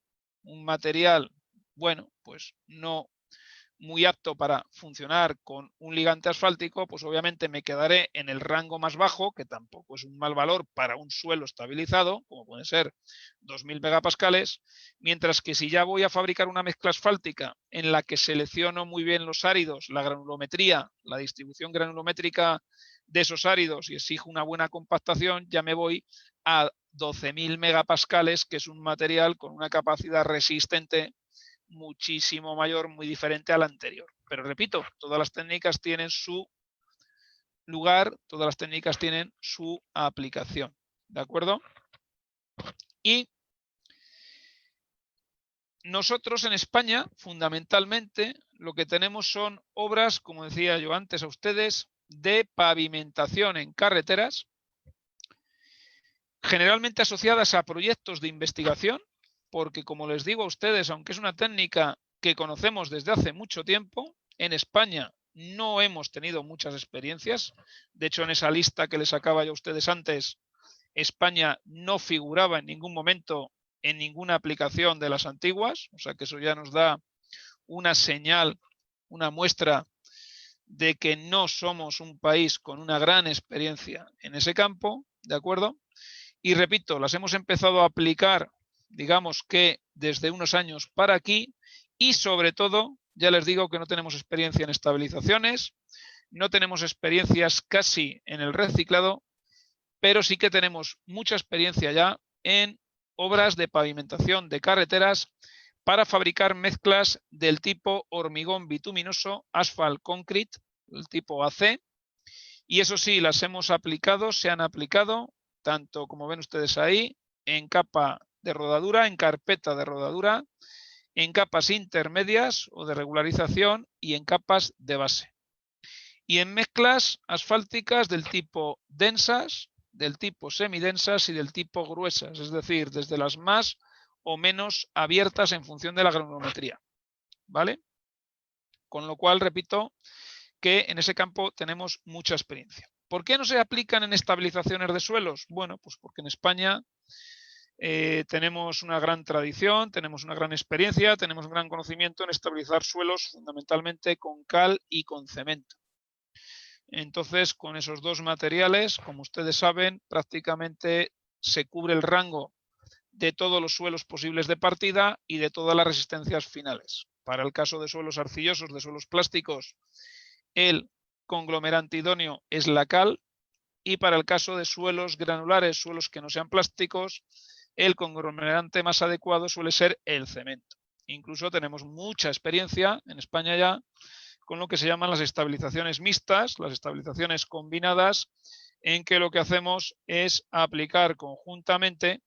Speaker 3: un material, bueno, pues no muy apto para funcionar con un ligante asfáltico, pues obviamente me quedaré en el rango más bajo, que tampoco es un mal valor para un suelo estabilizado, como pueden ser 2000 megapascales, mientras que si ya voy a fabricar una mezcla asfáltica en la que selecciono muy bien los áridos, la granulometría, la distribución granulométrica de esos áridos y exijo una buena compactación, ya me voy a 12.000 megapascales, que es un material con una capacidad resistente muchísimo mayor, muy diferente a la anterior. Pero repito, todas las técnicas tienen su lugar, todas las técnicas tienen su aplicación. ¿De acuerdo? Y nosotros en España, fundamentalmente, lo que tenemos son obras, como decía yo antes a ustedes, de pavimentación en carreteras, generalmente asociadas a proyectos de investigación, porque como les digo a ustedes, aunque es una técnica que conocemos desde hace mucho tiempo, en España no hemos tenido muchas experiencias. De hecho, en esa lista que les sacaba yo a ustedes antes, España no figuraba en ningún momento en ninguna aplicación de las antiguas, o sea que eso ya nos da una señal, una muestra de que no somos un país con una gran experiencia en ese campo, ¿de acuerdo? Y repito, las hemos empezado a aplicar, digamos que desde unos años para aquí, y sobre todo, ya les digo que no tenemos experiencia en estabilizaciones, no tenemos experiencias casi en el reciclado, pero sí que tenemos mucha experiencia ya en obras de pavimentación de carreteras para fabricar mezclas del tipo hormigón bituminoso, asphalt concrete, el tipo AC, y eso sí, las hemos aplicado, se han aplicado, tanto como ven ustedes ahí, en capa de rodadura, en carpeta de rodadura, en capas intermedias o de regularización y en capas de base. Y en mezclas asfálticas del tipo densas, del tipo semidensas y del tipo gruesas, es decir, desde las más o menos abiertas en función de la granulometría, ¿vale? Con lo cual, repito, que en ese campo tenemos mucha experiencia. ¿Por qué no se aplican en estabilizaciones de suelos? Bueno, pues porque en España tenemos una gran tradición, tenemos una gran experiencia, tenemos un gran conocimiento en estabilizar suelos fundamentalmente con cal y con cemento. Entonces, con esos dos materiales, como ustedes saben, prácticamente se cubre el rango de todos los suelos posibles de partida y de todas las resistencias finales. Para el caso de suelos arcillosos, de suelos plásticos, el conglomerante idóneo es la cal, y para el caso de suelos granulares, suelos que no sean plásticos, el conglomerante más adecuado suele ser el cemento. Incluso tenemos mucha experiencia en España ya con lo que se llaman las estabilizaciones mixtas, las estabilizaciones combinadas, en que lo que hacemos es aplicar conjuntamente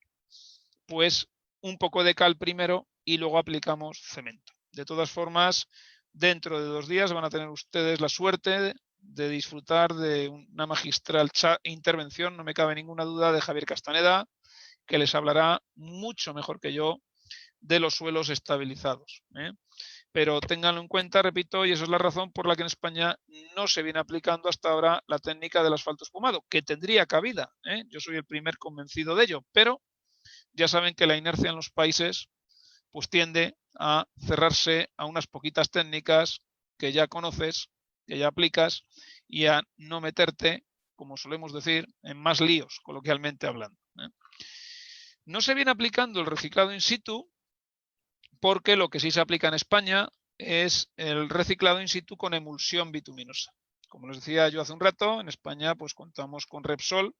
Speaker 3: pues un poco de cal primero y luego aplicamos cemento. De todas formas, dentro de 2 días van a tener ustedes la suerte de disfrutar de una magistral intervención, no me cabe ninguna duda, de Javier Castaneda, que les hablará mucho mejor que yo de los suelos estabilizados. Pero ténganlo en cuenta, repito, y esa es la razón por la que en España no se viene aplicando hasta ahora la técnica del asfalto espumado, que tendría cabida. Yo soy el primer convencido de ello, pero ya saben que la inercia en los países pues tiende a cerrarse a unas poquitas técnicas que ya conoces, que ya aplicas, y a no meterte, como solemos decir, en más líos, coloquialmente hablando. No se viene aplicando el reciclado in situ porque lo que sí se aplica en España es el reciclado in situ con emulsión bituminosa. Como les decía yo hace un rato, en España pues contamos con Repsol,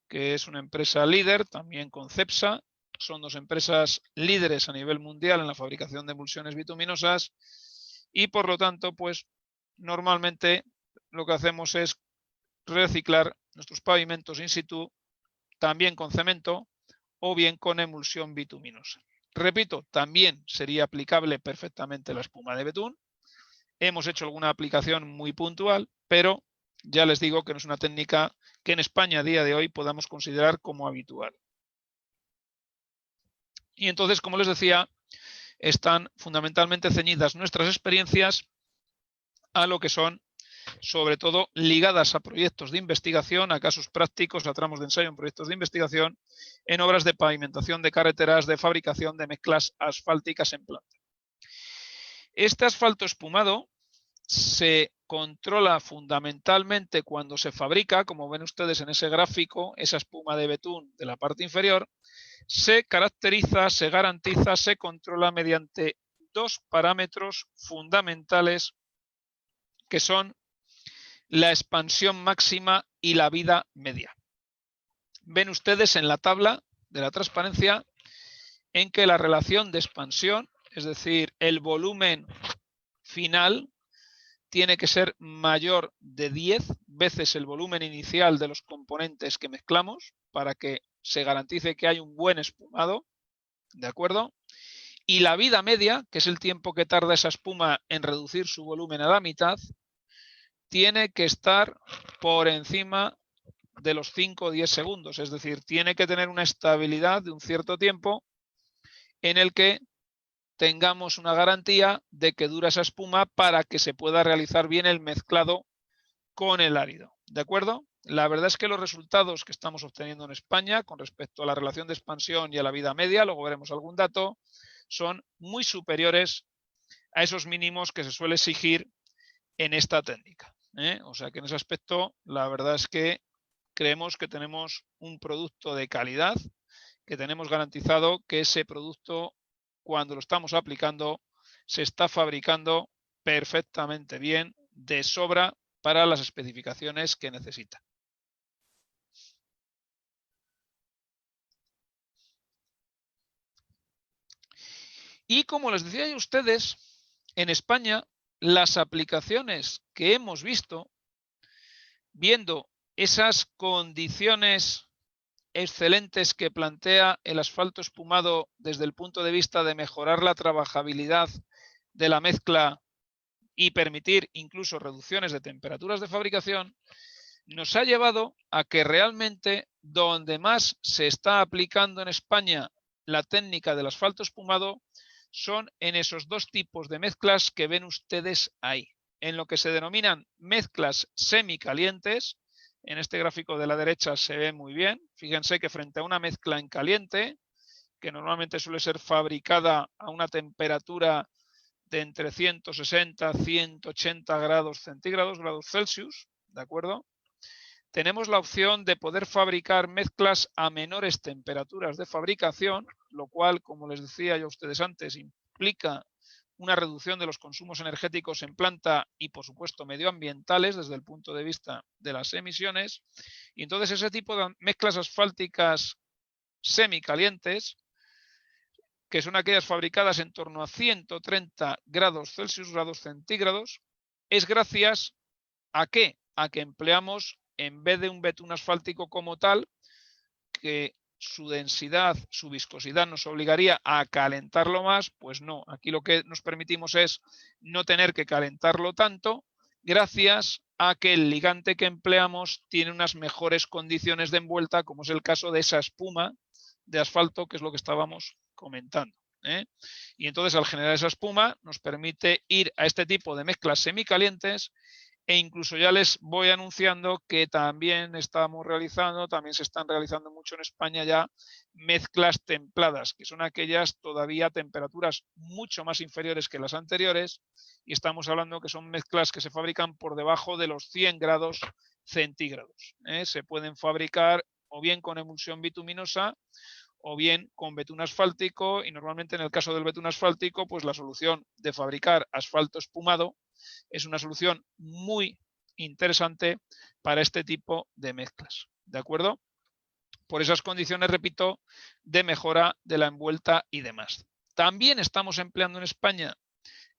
Speaker 3: que es una empresa líder, también con Cepsa. Son 2 empresas líderes a nivel mundial en la fabricación de emulsiones bituminosas y por lo tanto, pues normalmente lo que hacemos es reciclar nuestros pavimentos in situ también con cemento o bien con emulsión bituminosa. Repito, también sería aplicable perfectamente la espuma de betún. Hemos hecho alguna aplicación muy puntual, pero ya les digo que no es una técnica que en España a día de hoy podamos considerar como habitual. Y entonces, como les decía, están fundamentalmente ceñidas nuestras experiencias a lo que son, sobre todo, ligadas a proyectos de investigación, a casos prácticos, a tramos de ensayo en proyectos de investigación, en obras de pavimentación de carreteras, de fabricación de mezclas asfálticas en planta. Este asfalto espumado se controla fundamentalmente cuando se fabrica, como ven ustedes en ese gráfico, esa espuma de betún de la parte inferior, se caracteriza, se garantiza, se controla mediante 2 parámetros fundamentales que son la expansión máxima y la vida media. Ven ustedes en la tabla de la transparencia en que la relación de expansión, es decir, el volumen final, tiene que ser mayor de 10 veces el volumen inicial de los componentes que mezclamos para que se garantice que hay un buen espumado, ¿de acuerdo? Y la vida media, que es el tiempo que tarda esa espuma en reducir su volumen a la mitad, tiene que estar por encima de los 5 o 10 segundos, es decir, tiene que tener una estabilidad de un cierto tiempo en el que tengamos una garantía de que dura esa espuma para que se pueda realizar bien el mezclado con el árido, ¿de acuerdo? La verdad es que los resultados que estamos obteniendo en España con respecto a la relación de expansión y a la vida media, luego veremos algún dato, son muy superiores a esos mínimos que se suele exigir en esta técnica. O sea que en ese aspecto la verdad es que creemos que tenemos un producto de calidad, que tenemos garantizado que ese producto cuando lo estamos aplicando se está fabricando perfectamente bien, de sobra para las especificaciones que necesita. Y como les decía a ustedes, en España las aplicaciones que hemos visto, viendo esas condiciones excelentes que plantea el asfalto espumado desde el punto de vista de mejorar la trabajabilidad de la mezcla y permitir incluso reducciones de temperaturas de fabricación, nos ha llevado a que realmente donde más se está aplicando en España la técnica del asfalto espumado son en esos 2 tipos de mezclas que ven ustedes ahí, en lo que se denominan mezclas semicalientes. En este gráfico de la derecha se ve muy bien. Fíjense que frente a una mezcla en caliente, que normalmente suele ser fabricada a una temperatura de entre 160 y 180 grados centígrados, grados Celsius, ¿de acuerdo? Tenemos la opción de poder fabricar mezclas a menores temperaturas de fabricación, lo cual, como les decía yo a ustedes antes, implica una reducción de los consumos energéticos en planta y, por supuesto, medioambientales desde el punto de vista de las emisiones. Y entonces ese tipo de mezclas asfálticas semicalientes, que son aquellas fabricadas en torno a 130 grados Celsius, grados centígrados, es gracias ¿a qué? A que empleamos, en vez de un betún asfáltico como tal, que su densidad, su viscosidad nos obligaría a calentarlo más, pues no, aquí lo que nos permitimos es no tener que calentarlo tanto, gracias a que el ligante que empleamos tiene unas mejores condiciones de envuelta, como es el caso de esa espuma de asfalto, que es lo que estábamos comentando. Y entonces, al generar esa espuma, nos permite ir a este tipo de mezclas semicalientes. E incluso ya les voy anunciando que también también se están realizando mucho en España ya mezclas templadas, que son aquellas todavía a temperaturas mucho más inferiores que las anteriores, y estamos hablando que son mezclas que se fabrican por debajo de los 100 grados centígrados. Se pueden fabricar o bien con emulsión bituminosa o bien con betún asfáltico, y normalmente en el caso del betún asfáltico, pues la solución de fabricar asfalto espumado es una solución muy interesante para este tipo de mezclas, ¿de acuerdo? Por esas condiciones, repito, de mejora de la envuelta y demás. También estamos empleando en España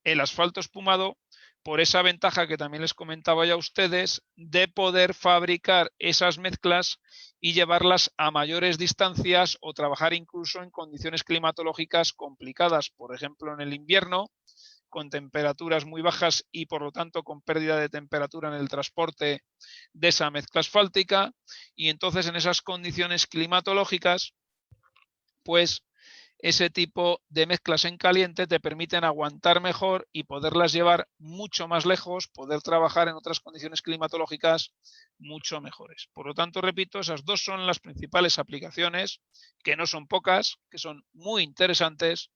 Speaker 3: el asfalto espumado por esa ventaja que también les comentaba ya a ustedes de poder fabricar esas mezclas y llevarlas a mayores distancias o trabajar incluso en condiciones climatológicas complicadas, por ejemplo en el invierno, con temperaturas muy bajas y por lo tanto con pérdida de temperatura en el transporte de esa mezcla asfáltica, y entonces en esas condiciones climatológicas, pues ese tipo de mezclas en caliente te permiten aguantar mejor y poderlas llevar mucho más lejos, poder trabajar en otras condiciones climatológicas mucho mejores. Por lo tanto, repito, esas dos son las principales aplicaciones, que no son pocas, que son muy interesantes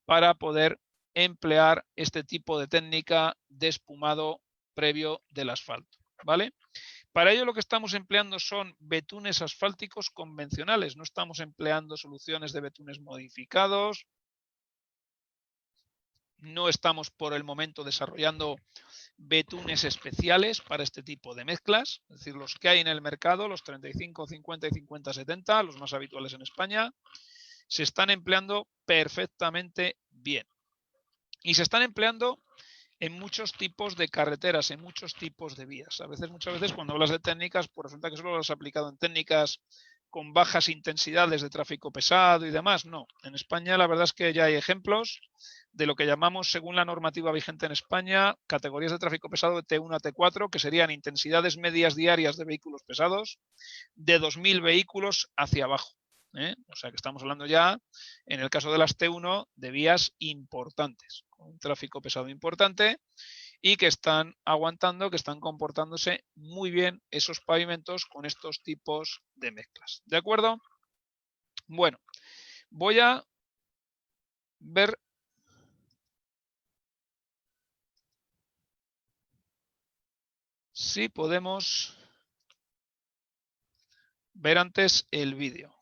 Speaker 3: para poder emplear este tipo de técnica de espumado previo del asfalto, ¿vale? Para ello lo que estamos empleando son betunes asfálticos convencionales, no estamos empleando soluciones de betunes modificados, no estamos por el momento desarrollando betunes especiales para este tipo de mezclas, es decir, los que hay en el mercado, los 35, 50 y 50-70, los más habituales en España, se están empleando perfectamente bien. Y se están empleando en muchos tipos de carreteras, en muchos tipos de vías. Muchas veces cuando hablas de técnicas, pues resulta que solo lo has aplicado en técnicas con bajas intensidades de tráfico pesado y demás. No, en España la verdad es que ya hay ejemplos de lo que llamamos, según la normativa vigente en España, categorías de tráfico pesado de T1 a T4, que serían intensidades medias diarias de vehículos pesados de 2.000 vehículos hacia abajo. O sea que estamos hablando ya, en el caso de las T1, de vías importantes, con un tráfico pesado importante y que están aguantando, que están comportándose muy bien esos pavimentos con estos tipos de mezclas. ¿De acuerdo? Bueno, voy a ver si podemos ver antes el vídeo.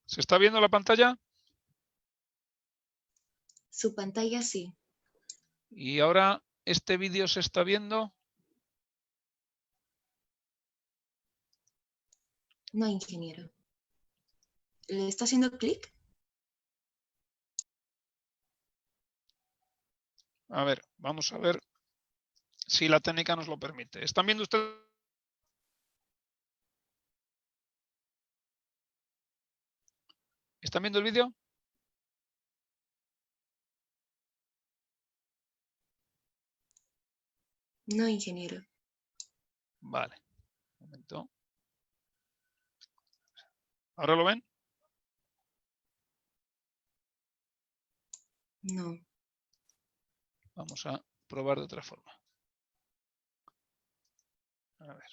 Speaker 3: ¿Se está viendo la pantalla?
Speaker 1: Su pantalla sí.
Speaker 3: Y ahora este vídeo se está viendo.
Speaker 1: No, ingeniero. ¿Le está haciendo clic?
Speaker 3: A ver, vamos a ver si la técnica nos lo permite. ¿Están viendo ustedes? ¿Están viendo el vídeo?
Speaker 1: No, ingeniero.
Speaker 3: Vale. Un momento. ¿Ahora lo ven?
Speaker 1: No.
Speaker 3: Vamos a probar de otra forma. A ver.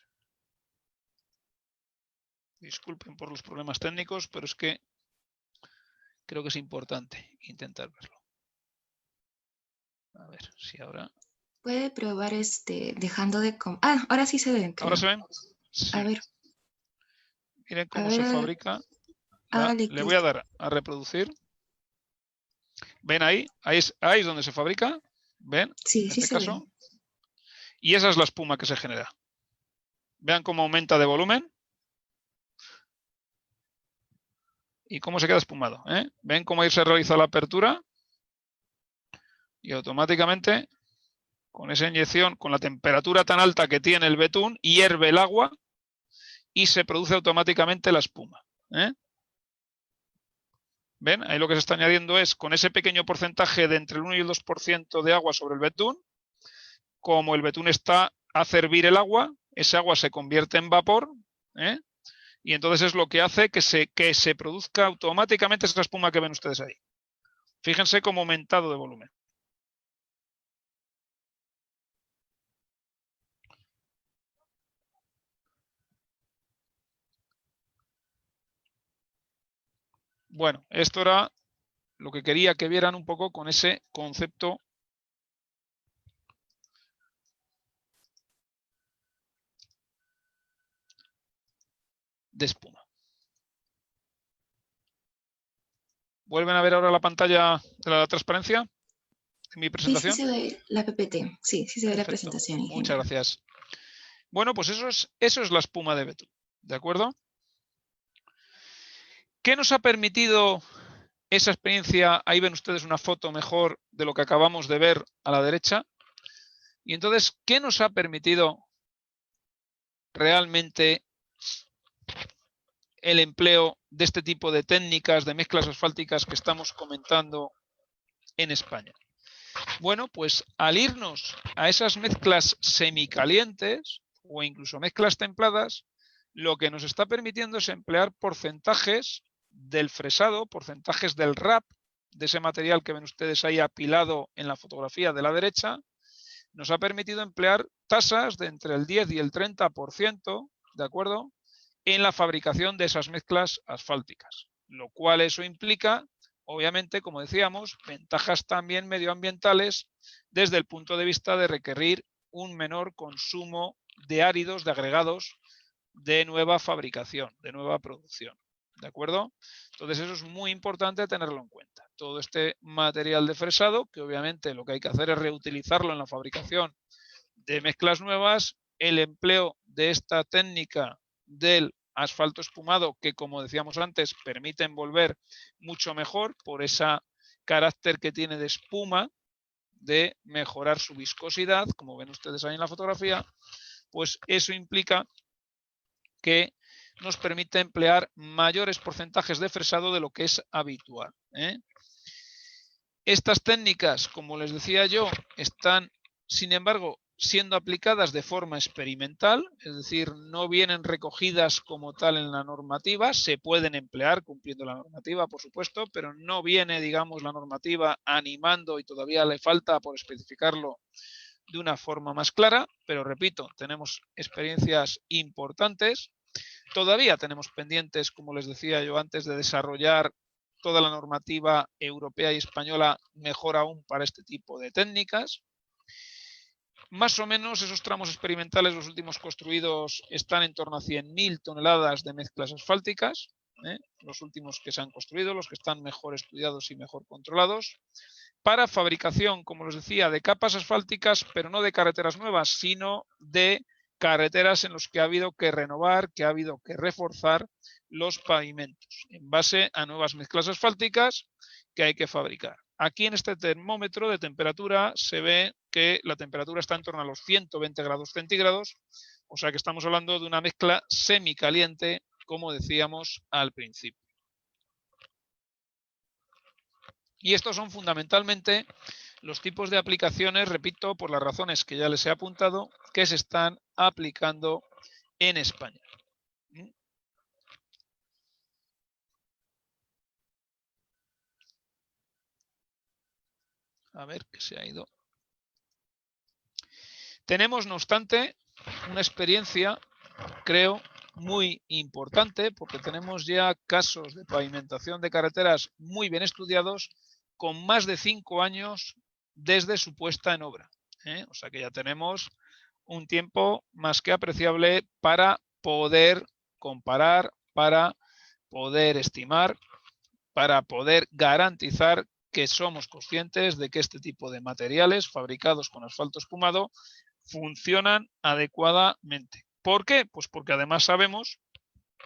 Speaker 3: Disculpen por los problemas técnicos, pero es que creo que es importante intentar verlo. A ver si ahora...
Speaker 1: Puede probar dejando de... ahora sí se ven, creo.
Speaker 3: ¿Ahora se ven? Sí.
Speaker 1: A ver.
Speaker 3: Miren cómo se fabrica. Le voy a dar a reproducir. ¿Ven ahí? Ahí es donde se fabrica. ¿Ven?
Speaker 1: Sí,
Speaker 3: en
Speaker 1: sí
Speaker 3: este
Speaker 1: se
Speaker 3: caso.
Speaker 1: ve.
Speaker 3: Y esa es la espuma que se genera. Vean cómo aumenta de volumen. Y cómo se queda espumado. ¿Ven cómo ahí se realiza la apertura? Y automáticamente, con esa inyección, con la temperatura tan alta que tiene el betún, hierve el agua y se produce automáticamente la espuma. ¿Ven? Ahí lo que se está añadiendo es, con ese pequeño porcentaje de entre el 1 y el 2% de agua sobre el betún, como el betún está a hacer el agua, ese agua se convierte en vapor, y entonces es lo que hace que se produzca automáticamente esa espuma que ven ustedes ahí. Fíjense cómo ha aumentado de volumen. Bueno, esto era lo que quería que vieran un poco con ese concepto de espuma. ¿Vuelven a ver ahora la pantalla de la transparencia de mi presentación?
Speaker 1: Sí, sí se ve la PPT. Sí, sí se ve la presentación.
Speaker 3: Muchas gracias. Bueno, pues eso es la espuma de betún, ¿de acuerdo? ¿Qué nos ha permitido esa experiencia? Ahí ven ustedes una foto mejor de lo que acabamos de ver a la derecha. Y entonces, ¿qué nos ha permitido realmente el empleo de este tipo de técnicas de mezclas asfálticas que estamos comentando en España? Bueno, pues al irnos a esas mezclas semicalientes o incluso mezclas templadas, lo que nos está permitiendo es emplear porcentajes del fresado, porcentajes del RAP, de ese material que ven ustedes ahí apilado en la fotografía de la derecha, nos ha permitido emplear tasas de entre el 10 y el 30%, ¿de acuerdo?, en la fabricación de esas mezclas asfálticas, lo cual eso implica, obviamente, como decíamos, ventajas también medioambientales desde el punto de vista de requerir un menor consumo de áridos, de agregados de nueva fabricación, de nueva producción. ¿De acuerdo? Entonces eso es muy importante tenerlo en cuenta. Todo este material de fresado, que obviamente lo que hay que hacer es reutilizarlo en la fabricación de mezclas nuevas, el empleo de esta técnica del asfalto espumado, que como decíamos antes, permite envolver mucho mejor por ese carácter que tiene de espuma, de mejorar su viscosidad, como ven ustedes ahí en la fotografía, pues eso implica que nos permite emplear mayores porcentajes de fresado de lo que es habitual. Estas técnicas, como les decía yo, están, sin embargo, siendo aplicadas de forma experimental, es decir, no vienen recogidas como tal en la normativa, se pueden emplear cumpliendo la normativa, por supuesto, pero no viene, digamos, la normativa animando y todavía le falta por especificarlo de una forma más clara, pero repito, tenemos experiencias importantes. Todavía tenemos pendientes, como les decía yo antes, de desarrollar toda la normativa europea y española mejor aún para este tipo de técnicas. Más o menos esos tramos experimentales, los últimos construidos, están en torno a 100.000 toneladas de mezclas asfálticas, los últimos que se han construido, los que están mejor estudiados y mejor controlados, para fabricación, como les decía, de capas asfálticas, pero no de carreteras nuevas, sino de carreteras en los que ha habido que renovar, que ha habido que reforzar los pavimentos en base a nuevas mezclas asfálticas que hay que fabricar. Aquí en este termómetro de temperatura se ve que la temperatura está en torno a los 120 grados centígrados, o sea que estamos hablando de una mezcla semicaliente, como decíamos al principio. Y estos son fundamentalmente los tipos de aplicaciones, repito, por las razones que ya les he apuntado, que se están aplicando en España. A ver, que se ha ido. Tenemos, no obstante, una experiencia, creo, muy importante, porque tenemos ya casos de pavimentación de carreteras muy bien estudiados, con más de 5 años desde su puesta en obra. O sea que ya tenemos un tiempo más que apreciable para poder comparar, para poder estimar, para poder garantizar que somos conscientes de que este tipo de materiales fabricados con asfalto espumado funcionan adecuadamente. ¿Por qué? Pues porque además sabemos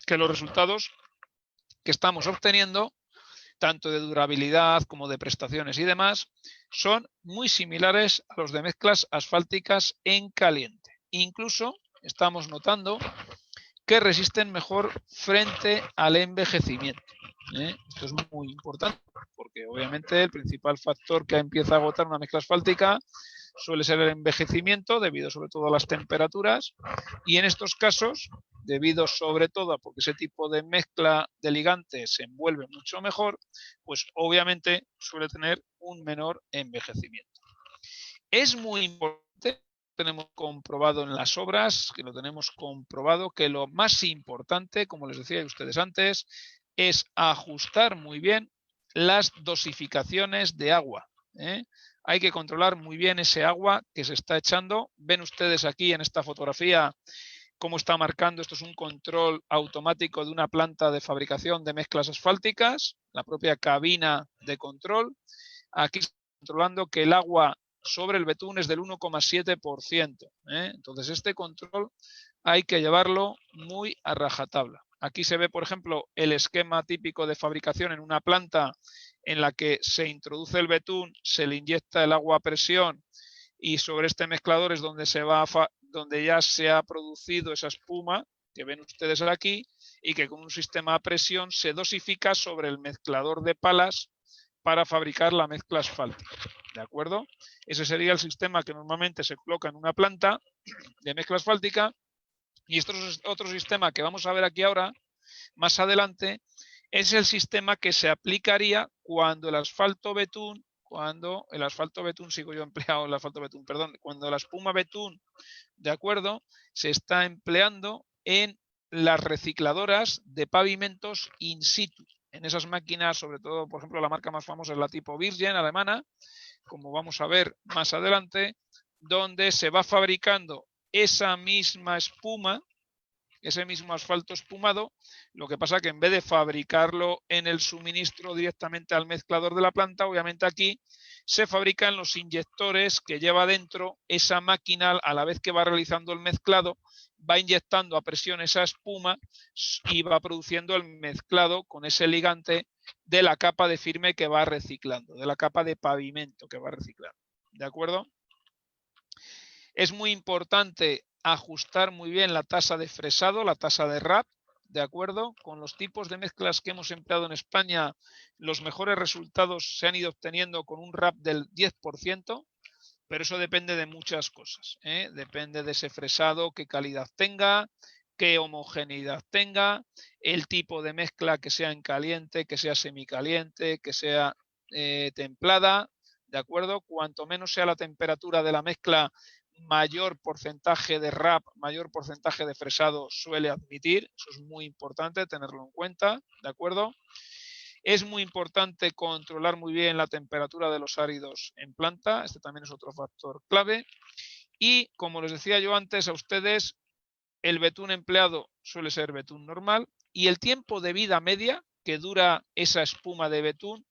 Speaker 3: que los resultados que estamos obteniendo, tanto de durabilidad como de prestaciones y demás, son muy similares a los de mezclas asfálticas en caliente. Incluso estamos notando que resisten mejor frente al envejecimiento. Esto es muy importante porque obviamente el principal factor que empieza a agotar una mezcla asfáltica suele ser el envejecimiento debido sobre todo a las temperaturas, y en estos casos, debido sobre todo a porque ese tipo de mezcla de ligantes se envuelve mucho mejor, pues obviamente suele tener un menor envejecimiento. Es muy importante, tenemos comprobado en las obras, que lo tenemos comprobado, que lo más importante, como les decía a ustedes antes, es ajustar muy bien las dosificaciones de agua. Hay que controlar muy bien ese agua que se está echando. Ven ustedes aquí en esta fotografía cómo está marcando. Esto es un control automático de una planta de fabricación de mezclas asfálticas, la propia cabina de control. Aquí está controlando que el agua sobre el betún es del 1,7%. Entonces este control hay que llevarlo muy a rajatabla. Aquí se ve, por ejemplo, el esquema típico de fabricación en una planta en la que se introduce el betún, se le inyecta el agua a presión y sobre este mezclador es donde donde ya se ha producido esa espuma que ven ustedes aquí, y que con un sistema a presión se dosifica sobre el mezclador de palas para fabricar la mezcla asfáltica. ¿De acuerdo? Ese sería el sistema que normalmente se coloca en una planta de mezcla asfáltica. Y otro sistema que vamos a ver aquí ahora, más adelante, es el sistema que se aplicaría cuando el asfalto betún, cuando la espuma betún, ¿de acuerdo?, se está empleando en las recicladoras de pavimentos in situ. En esas máquinas, sobre todo, por ejemplo, la marca más famosa es la tipo Virgin alemana, como vamos a ver más adelante, donde se va fabricando esa misma espuma, ese mismo asfalto espumado. Lo que pasa que en vez de fabricarlo en el suministro directamente al mezclador de la planta, obviamente aquí se fabrican los inyectores que lleva dentro esa máquina. A la vez que va realizando el mezclado, va inyectando a presión esa espuma y va produciendo el mezclado con ese ligante de la capa de firme que va reciclando, de la capa de pavimento que va reciclando. ¿De acuerdo? Es muy importante ajustar muy bien la tasa de fresado, la tasa de RAP, ¿de acuerdo? Con los tipos de mezclas que hemos empleado en España, los mejores resultados se han ido obteniendo con un RAP del 10%, pero eso depende de muchas cosas. Depende de ese fresado, qué calidad tenga, qué homogeneidad tenga, el tipo de mezcla, que sea en caliente, que sea semicaliente, que sea templada, ¿de acuerdo? Cuanto menos sea la temperatura de la mezcla, mayor porcentaje de RAP, mayor porcentaje de fresado suele admitir. Eso es muy importante tenerlo en cuenta, ¿de acuerdo? Es muy importante controlar muy bien la temperatura de los áridos en planta. Este también es otro factor clave. Y como les decía yo antes a ustedes, el betún empleado suele ser betún normal, y el tiempo de vida media que dura esa espuma de betún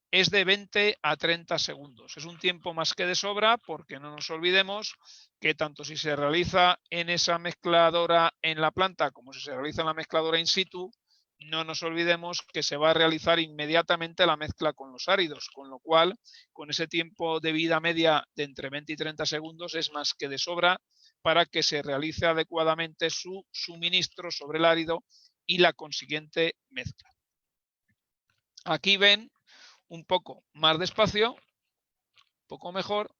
Speaker 3: es de 20 a 30 segundos. Es un tiempo más que de sobra, porque no nos olvidemos que tanto si se realiza en esa mezcladora en la planta como si se realiza en la mezcladora in situ, no nos olvidemos que se va a realizar inmediatamente la mezcla con los áridos, con lo cual, con ese tiempo de vida media de entre 20 y 30 segundos es más que de sobra para que se realice adecuadamente su suministro sobre el árido y la consiguiente mezcla. Aquí ven un poco más despacio, un poco mejor,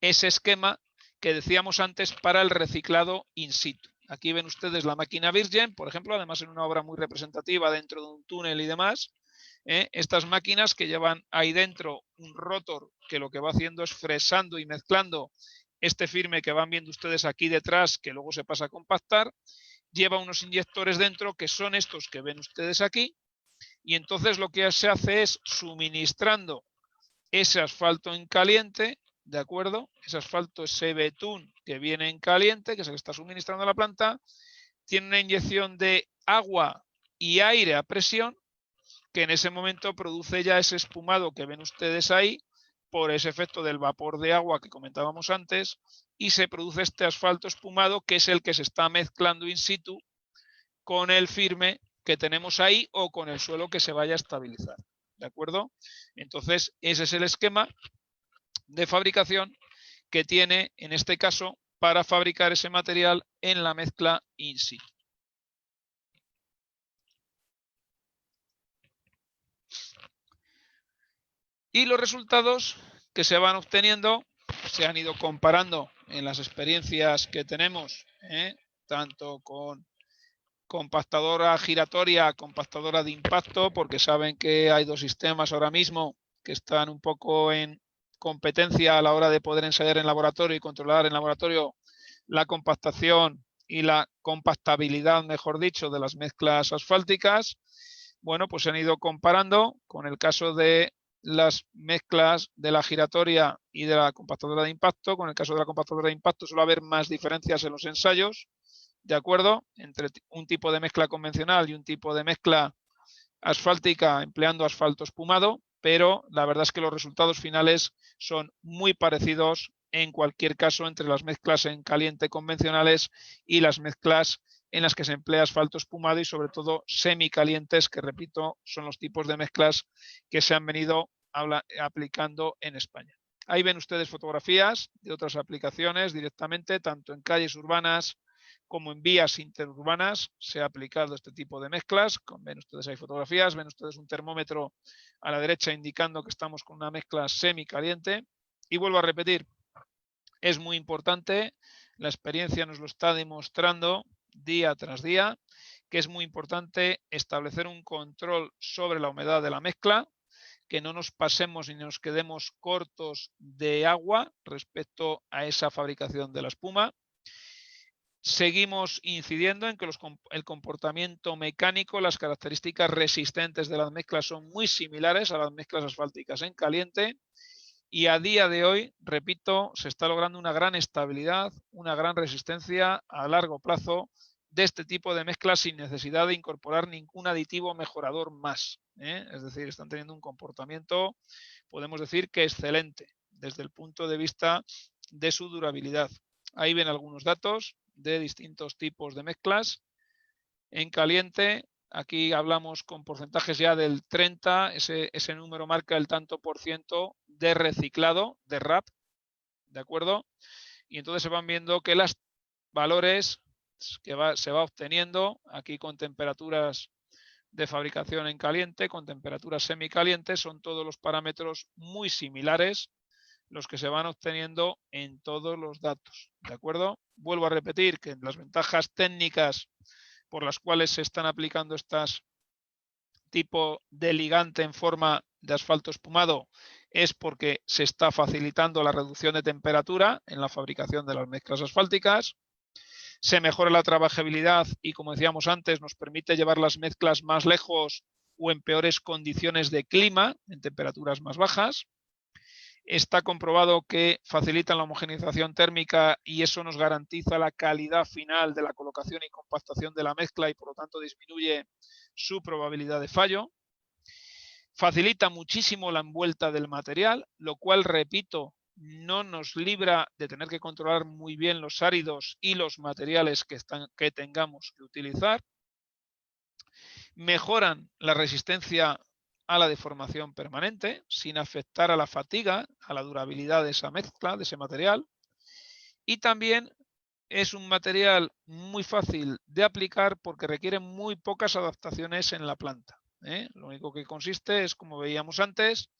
Speaker 3: ese esquema que decíamos antes para el reciclado in situ. Aquí ven ustedes la máquina Virgin, por ejemplo, además en una obra muy representativa dentro de un túnel y demás, Estas máquinas que llevan ahí dentro un rotor que lo que va haciendo es fresando y mezclando este firme que van viendo ustedes aquí detrás, que luego se pasa a compactar, lleva unos inyectores dentro que son estos que ven ustedes aquí, y entonces lo que se hace es suministrando ese asfalto en caliente, ¿de acuerdo? Ese asfalto, ese betún que viene en caliente, que se le está suministrando a la planta, tiene una inyección de agua y aire a presión, que en ese momento produce ya ese espumado que ven ustedes ahí, por ese efecto del vapor de agua que comentábamos antes, y se produce este asfalto espumado que es el que se está mezclando in situ con el firme que tenemos ahí o con el suelo que se vaya a estabilizar. ¿De acuerdo? Entonces, ese es el esquema de fabricación que tiene, en este caso, para fabricar ese material en la mezcla in situ. Y los resultados que se van obteniendo se han ido comparando en las experiencias que tenemos, tanto con compactadora giratoria, compactadora de impacto, porque saben que hay dos sistemas ahora mismo que están un poco en competencia a la hora de poder ensayar en laboratorio y controlar en laboratorio la compactación y la compactabilidad, mejor dicho, de las mezclas asfálticas. Bueno, pues se han ido comparando con el caso de las mezclas de la giratoria y de la compactadora de impacto. Con el caso de la compactadora de impacto suele haber más diferencias en los ensayos, ¿de acuerdo? Entre un tipo de mezcla convencional y un tipo de mezcla asfáltica empleando asfalto espumado, pero la verdad es que los resultados finales son muy parecidos en cualquier caso entre las mezclas en caliente convencionales y las mezclas en las que se emplea asfalto espumado y sobre todo semicalientes, que repito, son los tipos de mezclas que se han venido aplicando en España. Ahí ven ustedes fotografías de otras aplicaciones directamente, tanto en calles urbanas como en vías interurbanas se ha aplicado este tipo de mezclas. Ven ustedes ahí fotografías, ven ustedes un termómetro a la derecha indicando que estamos con una mezcla semicaliente. Y vuelvo a repetir, es muy importante, la experiencia nos lo está demostrando día tras día, que es muy importante establecer un control sobre la humedad de la mezcla, que no nos pasemos ni nos quedemos cortos de agua respecto a esa fabricación de la espuma. Seguimos incidiendo en que el comportamiento mecánico, las características resistentes de las mezclas son muy similares a las mezclas asfálticas en caliente, y a día de hoy, repito, se está logrando una gran estabilidad, una gran resistencia a largo plazo de este tipo de mezclas sin necesidad de incorporar ningún aditivo mejorador más. Es decir, están teniendo un comportamiento, podemos decir que excelente, desde el punto de vista de su durabilidad. Ahí ven algunos datos de distintos tipos de mezclas. En caliente, aquí hablamos con porcentajes ya del 30, ese número marca el tanto por ciento de reciclado, de RAP, ¿de acuerdo? Y entonces se van viendo que los valores que se va obteniendo aquí con temperaturas de fabricación en caliente, con temperaturas semicalientes, son todos los parámetros muy similares los que se van obteniendo en todos los datos, ¿de acuerdo? Vuelvo a repetir que las ventajas técnicas por las cuales se están aplicando estas tipo de ligante en forma de asfalto espumado es porque se está facilitando la reducción de temperatura en la fabricación de las mezclas asfálticas, se mejora la trabajabilidad y, como decíamos antes, nos permite llevar las mezclas más lejos o en peores condiciones de clima, en temperaturas más bajas. Está comprobado que facilitan la homogeneización térmica y eso nos garantiza la calidad final de la colocación y compactación de la mezcla y por lo tanto disminuye su probabilidad de fallo. Facilita muchísimo la envuelta del material, lo cual, repito, no nos libra de tener que controlar muy bien los áridos y los materiales que tengamos que utilizar. Mejoran la resistencia a la deformación permanente sin afectar a la fatiga, a la durabilidad de esa mezcla, de ese material. Y también es un material muy fácil de aplicar porque requiere muy pocas adaptaciones en la planta. Lo único que consiste es, como veíamos antes,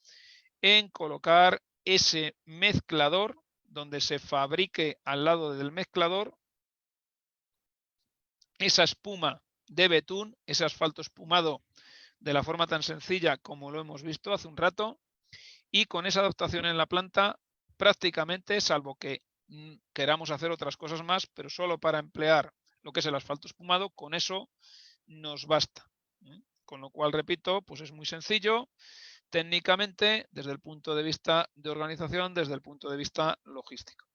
Speaker 3: en colocar ese mezclador donde se fabrique al lado del mezclador esa espuma de betún, ese asfalto espumado de la forma tan sencilla como lo hemos visto hace un rato, y con esa adaptación en la planta prácticamente, salvo que queramos hacer otras cosas más, pero solo para emplear lo que es el asfalto espumado, con eso nos basta. Con lo cual, repito, pues es muy sencillo técnicamente, desde el punto de vista de organización, desde el punto de vista logístico.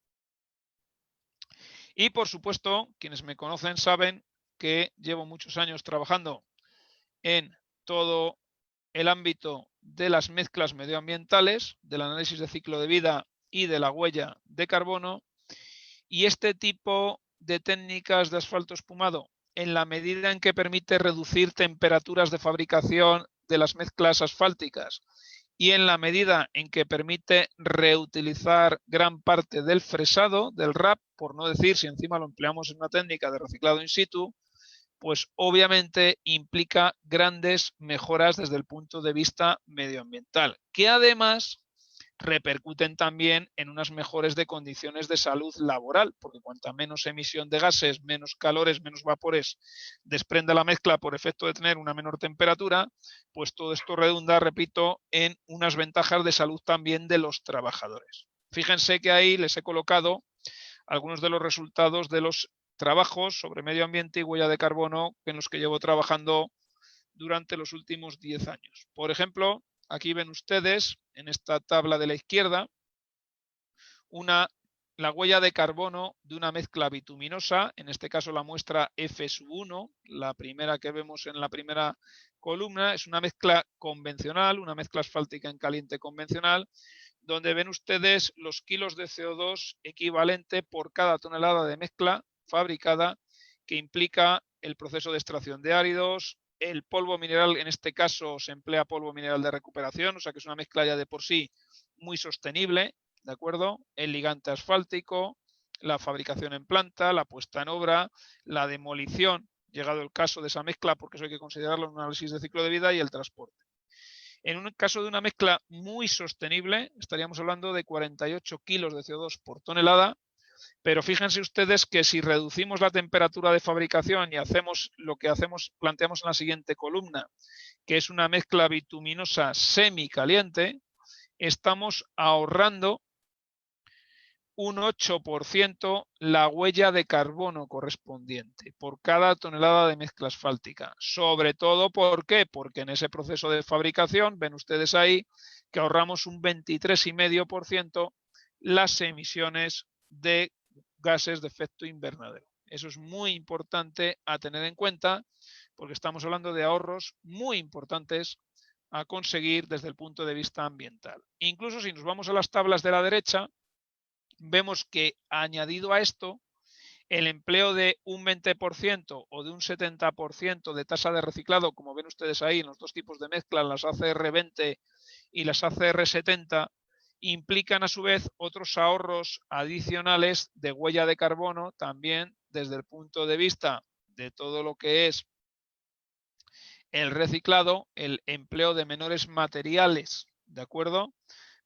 Speaker 3: Y por supuesto, quienes me conocen saben que llevo muchos años trabajando en todo el ámbito de las mezclas medioambientales, del análisis de ciclo de vida y de la huella de carbono, y este tipo de técnicas de asfalto espumado, en la medida en que permite reducir temperaturas de fabricación de las mezclas asfálticas y en la medida en que permite reutilizar gran parte del fresado, del RAP, por no decir si encima lo empleamos en una técnica de reciclado in situ, pues obviamente implica grandes mejoras desde el punto de vista medioambiental, que además repercuten también en unas mejores de condiciones de salud laboral, porque cuanta menos emisión de gases, menos calores, menos vapores desprende la mezcla por efecto de tener una menor temperatura, pues todo esto redunda, repito, en unas ventajas de salud también de los trabajadores. Fíjense que ahí les he colocado algunos de los resultados de los trabajos sobre medio ambiente y huella de carbono en los que llevo trabajando durante los últimos 10 años. Por ejemplo, aquí ven ustedes en esta tabla de la izquierda la huella de carbono de una mezcla bituminosa, en este caso la muestra F1, la primera que vemos en la primera columna, es una mezcla convencional, una mezcla asfáltica en caliente convencional, donde ven ustedes los kilos de CO2 equivalente por cada tonelada de mezcla fabricada, que implica el proceso de extracción de áridos, el polvo mineral, en este caso se emplea polvo mineral de recuperación, o sea que es una mezcla ya de por sí muy sostenible, ¿de acuerdo? El ligante asfáltico, la fabricación en planta, la puesta en obra, la demolición, llegado el caso de esa mezcla, porque eso hay que considerarlo en un análisis de ciclo de vida, y el transporte. En un caso de una mezcla muy sostenible, estaríamos hablando de 48 kilos de CO2 por tonelada, pero fíjense ustedes que si reducimos la temperatura de fabricación y hacemos lo que planteamos en la siguiente columna, que es una mezcla bituminosa semicaliente, estamos ahorrando un 8% la huella de carbono correspondiente por cada tonelada de mezcla asfáltica. Sobre todo, ¿por qué? Porque en ese proceso de fabricación, ven ustedes ahí, que ahorramos un 23,5% las emisiones de gases de efecto invernadero. Eso es muy importante a tener en cuenta, porque estamos hablando de ahorros muy importantes a conseguir desde el punto de vista ambiental. Incluso si nos vamos a las tablas de la derecha, vemos que añadido a esto, el empleo de un 20% o de un 70% de tasa de reciclado, como ven ustedes ahí en los dos tipos de mezcla, las ACR20 y las ACR70, implican a su vez otros ahorros adicionales de huella de carbono, también desde el punto de vista de todo lo que es el reciclado, el empleo de menores materiales, ¿de acuerdo?,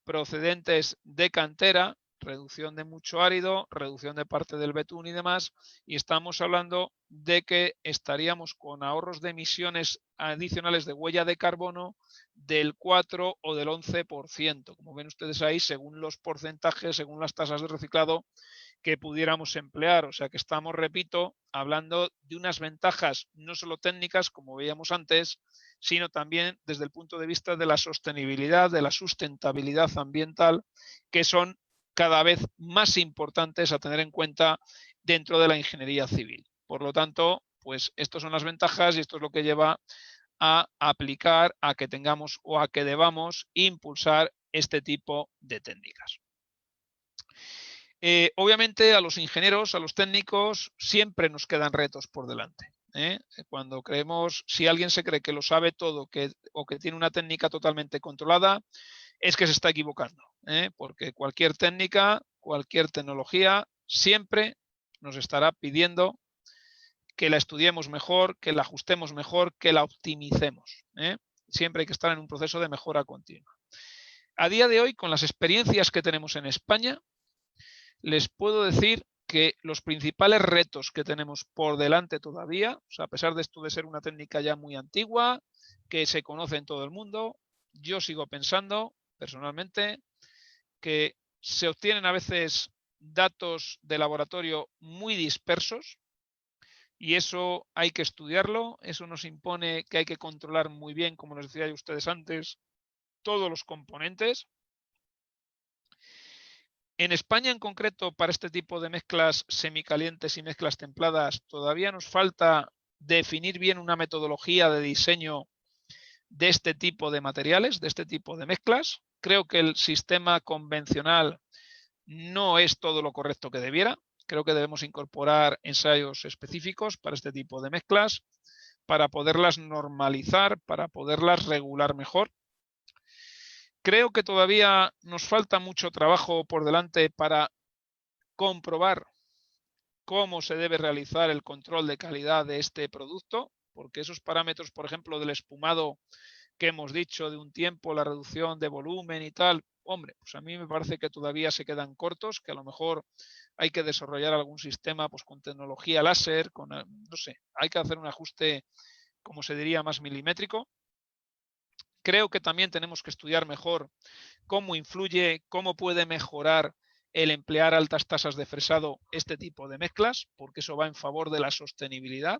Speaker 3: procedentes de cantera, reducción de mucho árido, reducción de parte del betún y demás, y estamos hablando de que estaríamos con ahorros de emisiones adicionales de huella de carbono del 4 o del 11%, como ven ustedes ahí, según los porcentajes, según las tasas de reciclado que pudiéramos emplear. O sea que estamos, repito, hablando de unas ventajas no solo técnicas, como veíamos antes, sino también desde el punto de vista de la sostenibilidad, de la sustentabilidad ambiental, que son cada vez más importantes a tener en cuenta dentro de la ingeniería civil. Por lo tanto, pues estas son las ventajas y esto es lo que lleva a aplicar, a que tengamos o a que debamos impulsar este tipo de técnicas. Obviamente a los ingenieros, a los técnicos, siempre nos quedan retos por delante. Cuando creemos, si alguien se cree que lo sabe todo o que tiene una técnica totalmente controlada, es que se está equivocando, porque cualquier técnica, cualquier tecnología, siempre nos estará pidiendo que la estudiemos mejor, que la ajustemos mejor, que la optimicemos. Siempre hay que estar en un proceso de mejora continua. A día de hoy, con las experiencias que tenemos en España, les puedo decir que los principales retos que tenemos por delante todavía, o sea, a pesar de esto de ser una técnica ya muy antigua, que se conoce en todo el mundo, yo sigo pensando, personalmente, que se obtienen a veces datos de laboratorio muy dispersos y eso hay que estudiarlo, eso nos impone que hay que controlar muy bien, como les decía yo a ustedes antes, todos los componentes. En España en concreto, para este tipo de mezclas semicalientes y mezclas templadas, todavía nos falta definir bien una metodología de diseño de este tipo de materiales, de este tipo de mezclas. Creo que el sistema convencional no es todo lo correcto que debiera. Creo que debemos incorporar ensayos específicos para este tipo de mezclas, para poderlas normalizar, para poderlas regular mejor. Creo que todavía nos falta mucho trabajo por delante para comprobar cómo se debe realizar el control de calidad de este producto, porque esos parámetros, por ejemplo, del espumado que hemos dicho de un tiempo, la reducción de volumen y tal, hombre, pues a mí me parece que todavía se quedan cortos, que a lo mejor hay que desarrollar algún sistema pues con tecnología láser, con, no sé, hay que hacer un ajuste, como se diría, más milimétrico. Creo que también tenemos que estudiar mejor cómo influye, cómo puede mejorar el emplear altas tasas de fresado este tipo de mezclas, porque eso va en favor de la sostenibilidad,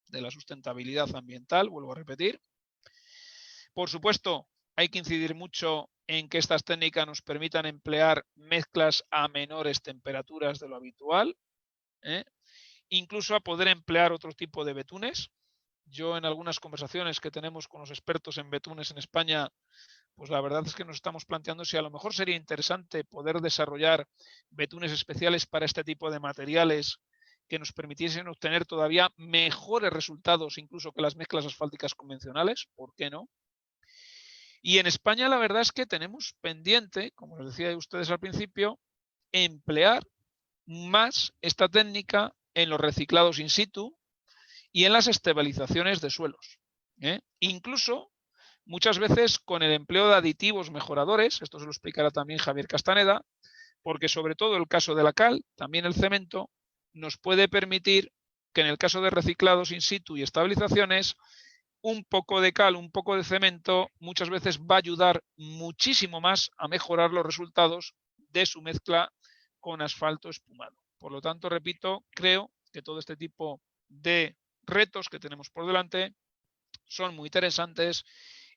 Speaker 3: de la sustentabilidad ambiental, vuelvo a repetir. Por supuesto, hay que incidir mucho en que estas técnicas nos permitan emplear mezclas a menores temperaturas de lo habitual, incluso a poder emplear otro tipo de betunes. Yo en algunas conversaciones que tenemos con los expertos en betunes en España, pues la verdad es que nos estamos planteando si a lo mejor sería interesante poder desarrollar betunes especiales para este tipo de materiales que nos permitiesen obtener todavía mejores resultados incluso que las mezclas asfálticas convencionales, ¿por qué no? Y en España la verdad es que tenemos pendiente, como les decía ustedes al principio, emplear más esta técnica en los reciclados in situ y en las estabilizaciones de suelos. Incluso muchas veces con el empleo de aditivos mejoradores, esto se lo explicará también Javier Castaneda, porque sobre todo el caso de la cal, también el cemento, nos puede permitir que en el caso de reciclados in situ y estabilizaciones, un poco de cal, un poco de cemento, muchas veces va a ayudar muchísimo más a mejorar los resultados de su mezcla con asfalto espumado. Por lo tanto, repito, creo que todo este tipo de retos que tenemos por delante son muy interesantes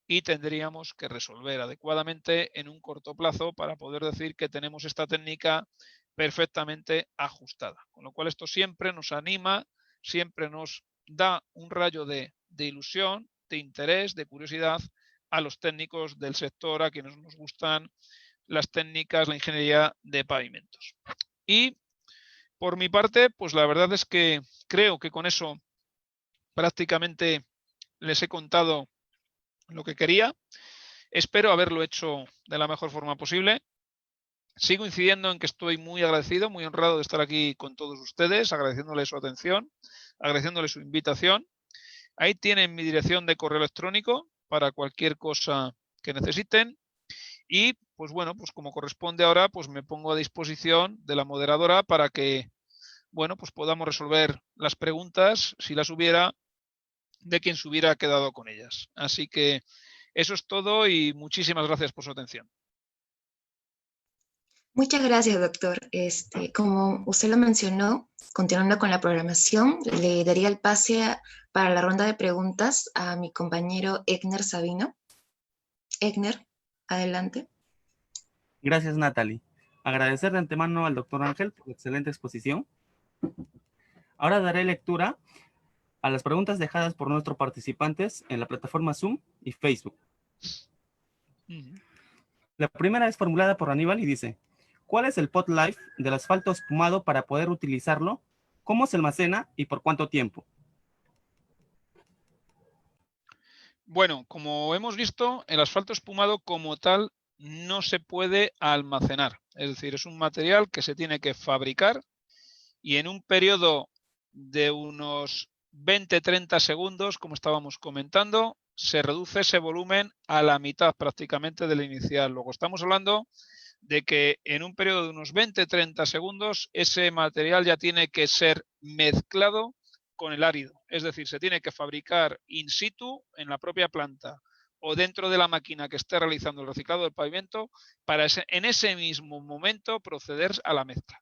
Speaker 3: y tendríamos que resolver adecuadamente en un corto plazo para poder decir que tenemos esta técnica perfectamente ajustada. Con lo cual esto siempre nos anima, siempre nos da un rayo de ilusión, de interés, de curiosidad a los técnicos del sector, a quienes nos gustan las técnicas, la ingeniería de pavimentos. Y por mi parte, pues la verdad es que creo que con eso prácticamente les he contado lo que quería. Espero haberlo hecho de la mejor forma posible. Sigo incidiendo en que estoy muy agradecido, muy honrado de estar aquí con todos ustedes, agradeciéndoles su atención, agradeciéndoles su invitación. Ahí tienen mi dirección de correo electrónico para cualquier cosa que necesiten. Y, pues bueno, pues como corresponde ahora, pues me pongo a disposición de la moderadora para que, bueno, pues podamos resolver las preguntas, si las hubiera, de quien se hubiera quedado con ellas. Así que eso es todo y muchísimas gracias por su atención.
Speaker 1: Muchas gracias, doctor. Como usted lo mencionó, continuando con la programación, le daría el pase para la ronda de preguntas a mi compañero Egner Sabino. Egner, adelante.
Speaker 4: Gracias, Natalie. Agradecer de antemano al doctor Ángel por la excelente exposición. Ahora daré lectura a las preguntas dejadas por nuestros participantes en la plataforma Zoom y Facebook. La primera es formulada por Aníbal y dice: ¿cuál es el pot life del asfalto espumado para poder utilizarlo? ¿Cómo se almacena y por cuánto tiempo?
Speaker 3: Bueno, como hemos visto, el asfalto espumado como tal no se puede almacenar. Es decir, es un material que se tiene que fabricar y en un periodo de unos 20-30 segundos, como estábamos comentando, se reduce ese volumen a la mitad prácticamente del inicial. Luego estamos hablando de que en un periodo de unos 20-30 segundos ese material ya tiene que ser mezclado con el árido. Es decir, se tiene que fabricar in situ en la propia planta o dentro de la máquina que esté realizando el reciclado del pavimento para en ese mismo momento proceder a la mezcla.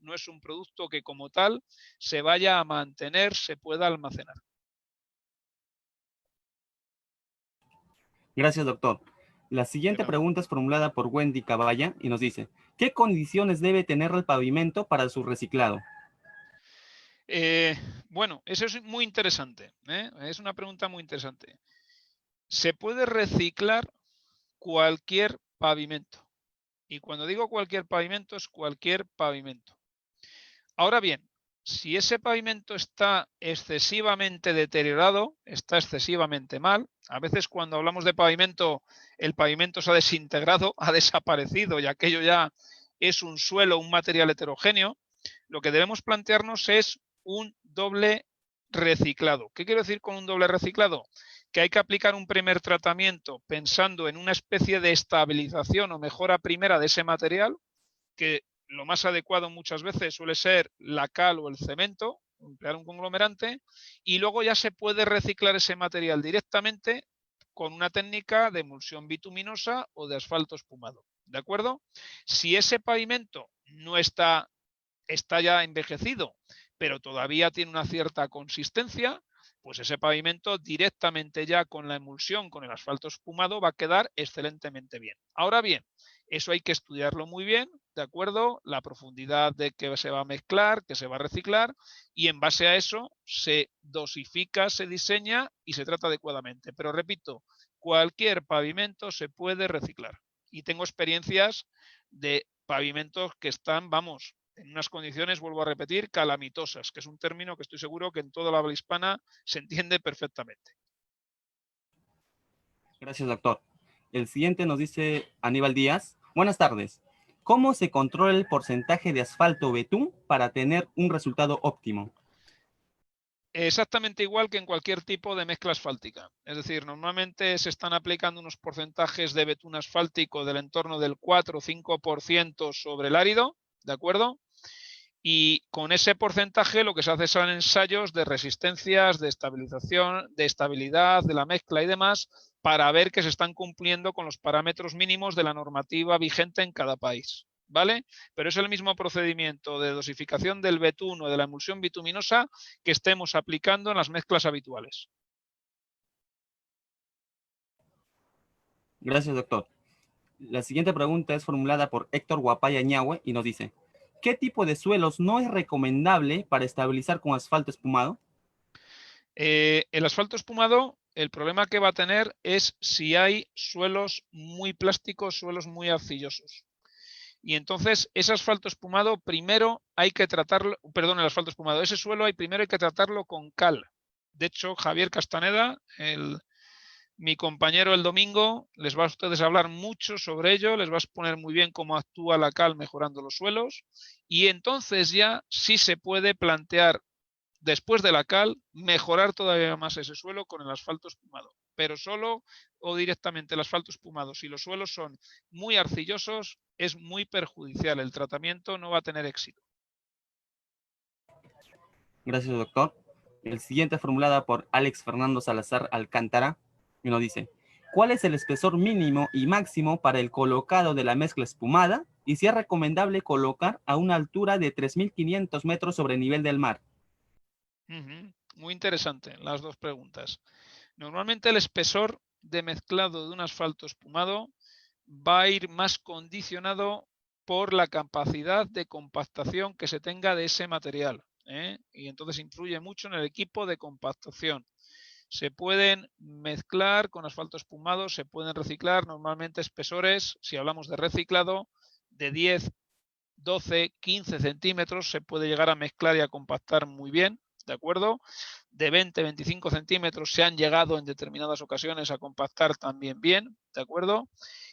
Speaker 3: No es un producto que como tal se vaya a mantener, se pueda almacenar.
Speaker 4: Gracias, doctor. La siguiente pregunta es formulada por Wendy Caballa y nos dice, ¿qué condiciones debe tener el pavimento para su reciclado?
Speaker 3: Bueno, eso es muy interesante. Es una pregunta muy interesante. Se puede reciclar cualquier pavimento. Y cuando digo cualquier pavimento, es cualquier pavimento. Ahora bien, si ese pavimento está excesivamente deteriorado, está excesivamente mal, a veces cuando hablamos de pavimento, el pavimento se ha desintegrado, ha desaparecido y aquello ya es un suelo, un material heterogéneo, lo que debemos plantearnos es un doble reciclado. ¿Qué quiero decir con un doble reciclado? Que hay que aplicar un primer tratamiento pensando en una especie de estabilización o mejora primera de ese material, que lo más adecuado muchas veces suele ser la cal o el cemento, emplear un conglomerante, y luego ya se puede reciclar ese material directamente con una técnica de emulsión bituminosa o de asfalto espumado. ¿De acuerdo? Si ese pavimento no está ya envejecido, pero todavía tiene una cierta consistencia, pues ese pavimento directamente ya con la emulsión, con el asfalto espumado, va a quedar excelentemente bien. Ahora bien, eso hay que estudiarlo muy bien, ¿de acuerdo? La profundidad de que se va a mezclar, que se va a reciclar, y en base a eso se dosifica, se diseña y se trata adecuadamente. Pero repito, cualquier pavimento se puede reciclar. Y tengo experiencias de pavimentos que están, vamos, en unas condiciones, vuelvo a repetir, calamitosas, que es un término que estoy seguro que en toda la habla hispana se entiende perfectamente.
Speaker 4: Gracias, doctor. El siguiente nos dice Aníbal Díaz. Buenas tardes. ¿Cómo se controla el porcentaje de asfalto betún para tener un resultado óptimo?
Speaker 3: Exactamente igual que en cualquier tipo de mezcla asfáltica. Es decir, normalmente se están aplicando unos porcentajes de betún asfáltico del entorno del 4 o 5% sobre el árido, ¿de acuerdo? Y con ese porcentaje lo que se hace son ensayos de resistencias, de estabilización, de estabilidad de la mezcla y demás, para ver que se están cumpliendo con los parámetros mínimos de la normativa vigente en cada país, ¿vale? Pero es el mismo procedimiento de dosificación del betún o de la emulsión bituminosa que estemos aplicando en las mezclas habituales.
Speaker 4: Gracias, doctor. La siguiente pregunta es formulada por Héctor Guapaya Ñahue y nos dice, ¿qué tipo de suelos no es recomendable para estabilizar con asfalto espumado?
Speaker 3: El asfalto espumado, el problema que va a tener es si hay suelos muy plásticos, suelos muy arcillosos. Y entonces ese asfalto espumado primero hay que tratarlo, perdón, el asfalto espumado, ese suelo primero hay que tratarlo con cal. De hecho, Javier Castaneda, mi compañero el domingo, les va a ustedes hablar mucho sobre ello, les va a exponer muy bien cómo actúa la cal mejorando los suelos, y entonces ya sí se puede plantear, después de la cal, mejorar todavía más ese suelo con el asfalto espumado. Pero solo o directamente el asfalto espumado, si los suelos son muy arcillosos, es muy perjudicial. El tratamiento no va a tener éxito.
Speaker 4: Gracias, doctor. El siguiente es formulada por Alex Fernando Salazar Alcántara y nos dice, ¿cuál es el espesor mínimo y máximo para el colocado de la mezcla espumada y si es recomendable colocar a una altura de 3.500 metros sobre el nivel del mar?
Speaker 3: Muy interesante las dos preguntas. Normalmente el espesor de mezclado de un asfalto espumado va a ir más condicionado por la capacidad de compactación que se tenga de ese material, y entonces influye mucho en el equipo de compactación. Se pueden mezclar con asfalto espumado, se pueden reciclar normalmente espesores, si hablamos de reciclado, de 10, 12, 15 centímetros se puede llegar a mezclar y a compactar muy bien, ¿de acuerdo? De 20, 25 centímetros se han llegado en determinadas ocasiones a compactar también bien, ¿de acuerdo?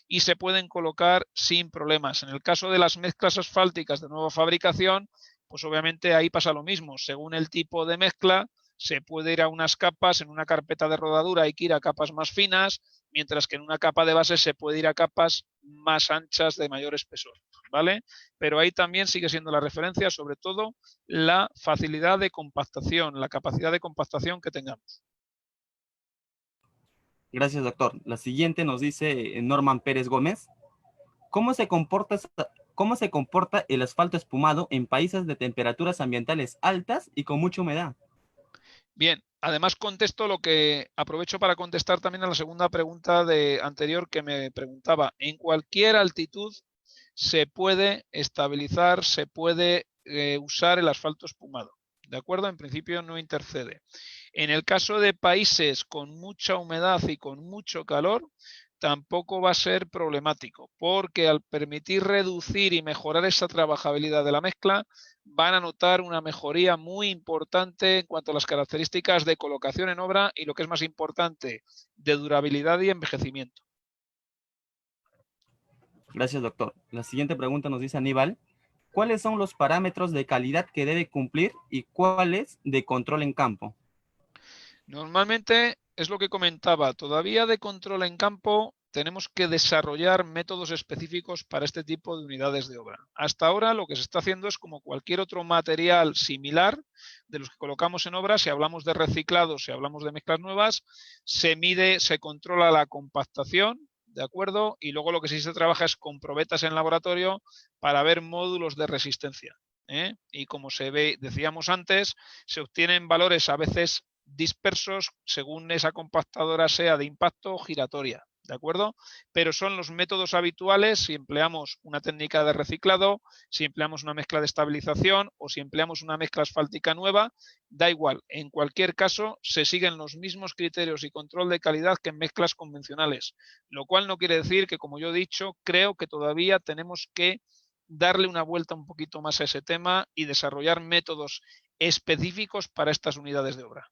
Speaker 3: Y se pueden colocar sin problemas. En el caso de las mezclas asfálticas de nueva fabricación, pues obviamente ahí pasa lo mismo. Según el tipo de mezcla, se puede ir a unas capas, en una carpeta de rodadura hay que ir a capas más finas, mientras que en una capa de base se puede ir a capas más anchas de mayor espesor, ¿vale? Pero ahí también sigue siendo la referencia, sobre todo, la facilidad de compactación, la capacidad de compactación que tengamos.
Speaker 4: Gracias, doctor. La siguiente nos dice Norman Pérez Gómez. ¿Cómo se comporta el asfalto espumado en países de temperaturas ambientales altas y con mucha humedad?
Speaker 3: Bien, además contesto lo que aprovecho para contestar también a la segunda pregunta anterior que me preguntaba. En cualquier altitud se puede estabilizar, se puede usar el asfalto espumado. ¿De acuerdo? En principio no intercede. En el caso de países con mucha humedad y con mucho calor, tampoco va a ser problemático, porque al permitir reducir y mejorar esa trabajabilidad de la mezcla, van a notar una mejoría muy importante en cuanto a las características de colocación en obra y, lo que es más importante, de durabilidad y envejecimiento.
Speaker 4: Gracias, doctor. La siguiente pregunta nos dice Aníbal. ¿Cuáles son los parámetros de calidad que debe cumplir y cuáles de control en campo?
Speaker 3: Normalmente es lo que comentaba, todavía de control en campo tenemos que desarrollar métodos específicos para este tipo de unidades de obra. Hasta ahora lo que se está haciendo es como cualquier otro material similar de los que colocamos en obra. Si hablamos de reciclado, si hablamos de mezclas nuevas, se mide, se controla la compactación, ¿de acuerdo? Y luego lo que sí se trabaja es con probetas en laboratorio para ver módulos de resistencia, ¿eh? Y como se ve, decíamos antes, se obtienen valores a veces dispersos según esa compactadora sea de impacto o giratoria, ¿de acuerdo? Pero son los métodos habituales si empleamos una técnica de reciclado, si empleamos una mezcla de estabilización o si empleamos una mezcla asfáltica nueva, da igual. En cualquier caso, se siguen los mismos criterios y control de calidad que en mezclas convencionales, lo cual no quiere decir que, como yo he dicho, creo que todavía tenemos que darle una vuelta un poquito más a ese tema y desarrollar métodos específicos para estas unidades de obra.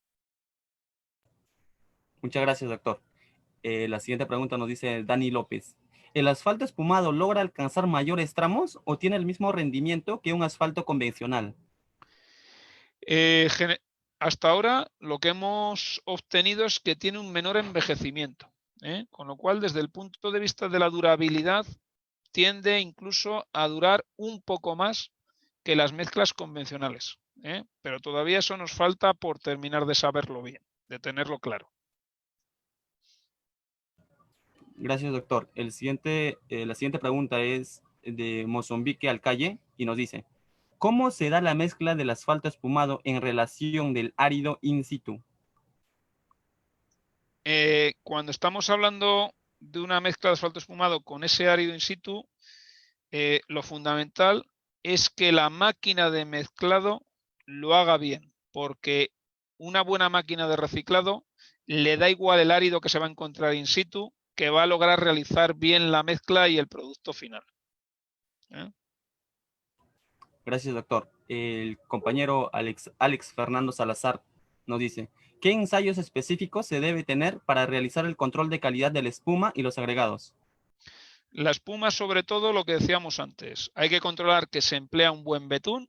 Speaker 4: Muchas gracias, doctor. La siguiente pregunta nos dice Dani López. ¿El asfalto espumado logra alcanzar mayores tramos o tiene el mismo rendimiento que un asfalto convencional?
Speaker 3: Hasta ahora lo que hemos obtenido es que tiene un menor envejecimiento, con lo cual desde el punto de vista de la durabilidad tiende incluso a durar un poco más que las mezclas convencionales, pero todavía eso nos falta por terminar de saberlo bien, de tenerlo claro.
Speaker 4: Gracias, doctor. La siguiente pregunta es de Mozambique Alcalle y nos dice, ¿cómo se da la mezcla del asfalto espumado en relación del árido in situ?
Speaker 3: Cuando estamos hablando de una mezcla de asfalto espumado con ese árido in situ, lo fundamental es que la máquina de mezclado lo haga bien, porque una buena máquina de reciclado le da igual el árido que se va a encontrar in situ, que va a lograr realizar bien la mezcla y el producto final.
Speaker 4: Gracias, doctor. El compañero Alex Fernando Salazar nos dice, ¿qué ensayos específicos se debe tener para realizar el control de calidad de la espuma y los agregados?
Speaker 3: La espuma, sobre todo, lo que decíamos antes, hay que controlar que se emplea un buen betún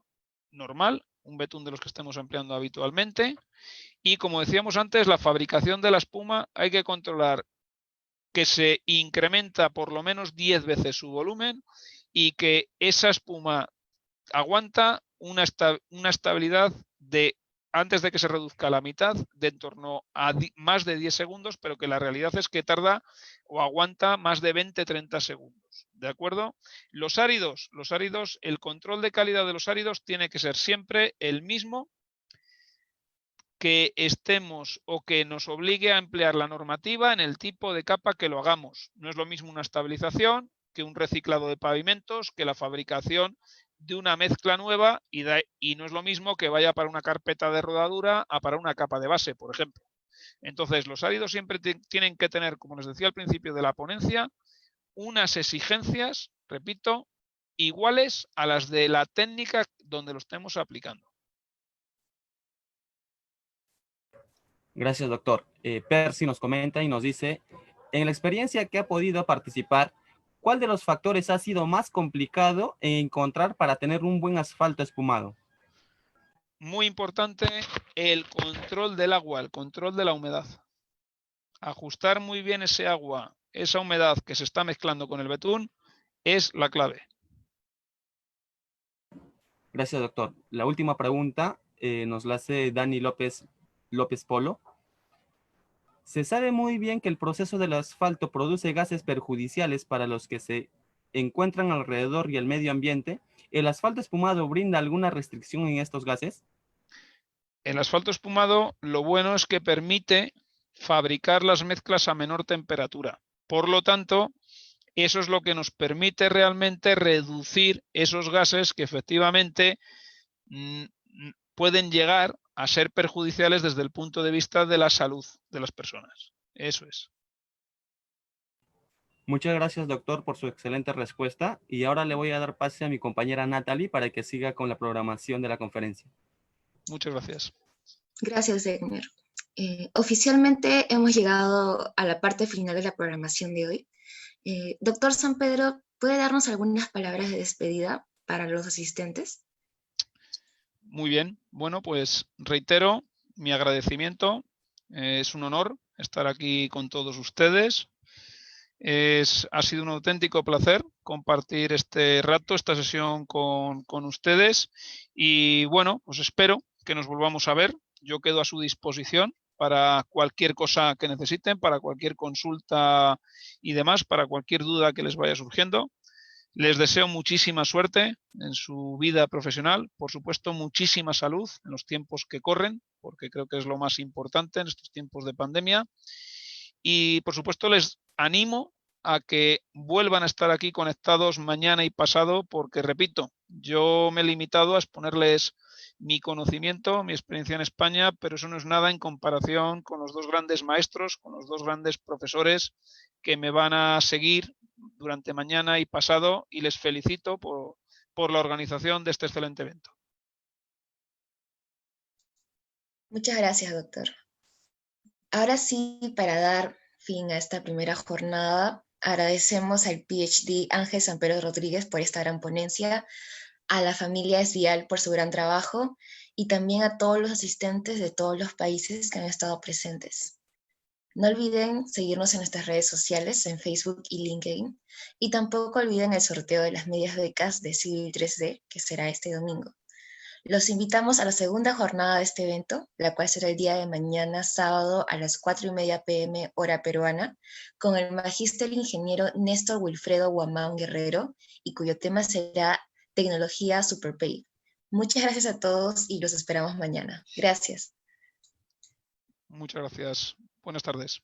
Speaker 3: normal, un betún de los que estemos empleando habitualmente, y como decíamos antes, la fabricación de la espuma hay que controlar que se incrementa por lo menos 10 veces su volumen y que esa espuma aguanta una estabilidad de, antes de que se reduzca a la mitad, de en torno a más de 10 segundos, pero que la realidad es que tarda o aguanta más de 20-30 segundos. ¿De acuerdo? Los áridos, el control de calidad de los áridos tiene que ser siempre el mismo que estemos o que nos obligue a emplear la normativa en el tipo de capa que lo hagamos. No es lo mismo una estabilización que un reciclado de pavimentos, que la fabricación de una mezcla nueva y no es lo mismo que vaya para una carpeta de rodadura a para una capa de base, por ejemplo. Entonces, los áridos siempre tienen que tener, como les decía al principio de la ponencia, unas exigencias, repito, iguales a las de la técnica donde lo estemos aplicando.
Speaker 4: Gracias, doctor. Percy nos comenta y nos dice, en la experiencia que ha podido participar, ¿cuál de los factores ha sido más complicado encontrar para tener un buen asfalto espumado?
Speaker 3: Muy importante el control del agua, el control de la humedad. Ajustar muy bien ese agua, esa humedad que se está mezclando con el betún, es la clave.
Speaker 4: Gracias, doctor. La última pregunta nos la hace Dani López Polo. Se sabe muy bien que el proceso del asfalto produce gases perjudiciales para los que se encuentran alrededor y el medio ambiente. ¿El asfalto espumado brinda alguna restricción en estos gases?
Speaker 3: El asfalto espumado, lo bueno es que permite fabricar las mezclas a menor temperatura. Por lo tanto, eso es lo que nos permite realmente reducir esos gases que efectivamente pueden llegar a ser perjudiciales desde el punto de vista de la salud de las personas. Eso es.
Speaker 4: Muchas gracias, doctor, por su excelente respuesta. Y ahora le voy a dar pase a mi compañera Natalie para que siga con la programación de la conferencia.
Speaker 3: Muchas gracias.
Speaker 1: Gracias, Egner. Oficialmente hemos llegado a la parte final de la programación de hoy. Doctor San Pedro, ¿puede darnos algunas palabras de despedida para los asistentes?
Speaker 3: Muy bien. Bueno, pues reitero mi agradecimiento. Es un honor estar aquí con todos ustedes. Ha sido un auténtico placer compartir este rato, esta sesión con ustedes. Y bueno, pues espero que nos volvamos a ver. Yo quedo a su disposición para cualquier cosa que necesiten, para cualquier consulta y demás, para cualquier duda que les vaya surgiendo. Les deseo muchísima suerte en su vida profesional, por supuesto muchísima salud en los tiempos que corren, porque creo que es lo más importante en estos tiempos de pandemia. Y por supuesto les animo a que vuelvan a estar aquí conectados mañana y pasado, porque repito, yo me he limitado a exponerles mi conocimiento, mi experiencia en España, pero eso no es nada en comparación con los dos grandes maestros, con los dos grandes profesores que me van a seguir durante mañana y pasado, y les felicito por la organización de este excelente evento.
Speaker 1: Muchas gracias, doctor. Ahora sí, para dar fin a esta primera jornada, agradecemos al PhD Ángel San Pedro Rodríguez por esta gran ponencia, a la familia Esvial por su gran trabajo y también a todos los asistentes de todos los países que han estado presentes. No olviden seguirnos en nuestras redes sociales, en Facebook y LinkedIn, y tampoco olviden el sorteo de las medias becas de Civil 3D, que será este domingo. Los invitamos a la segunda jornada de este evento, la cual será el día de mañana, sábado, a las 4:30 p.m. hora peruana, con el magíster ingeniero Néstor Wilfredo Guamán Guerrero, y cuyo tema será Tecnología Superpay. Muchas gracias a todos y los esperamos mañana. Gracias.
Speaker 3: Muchas gracias. Buenas tardes.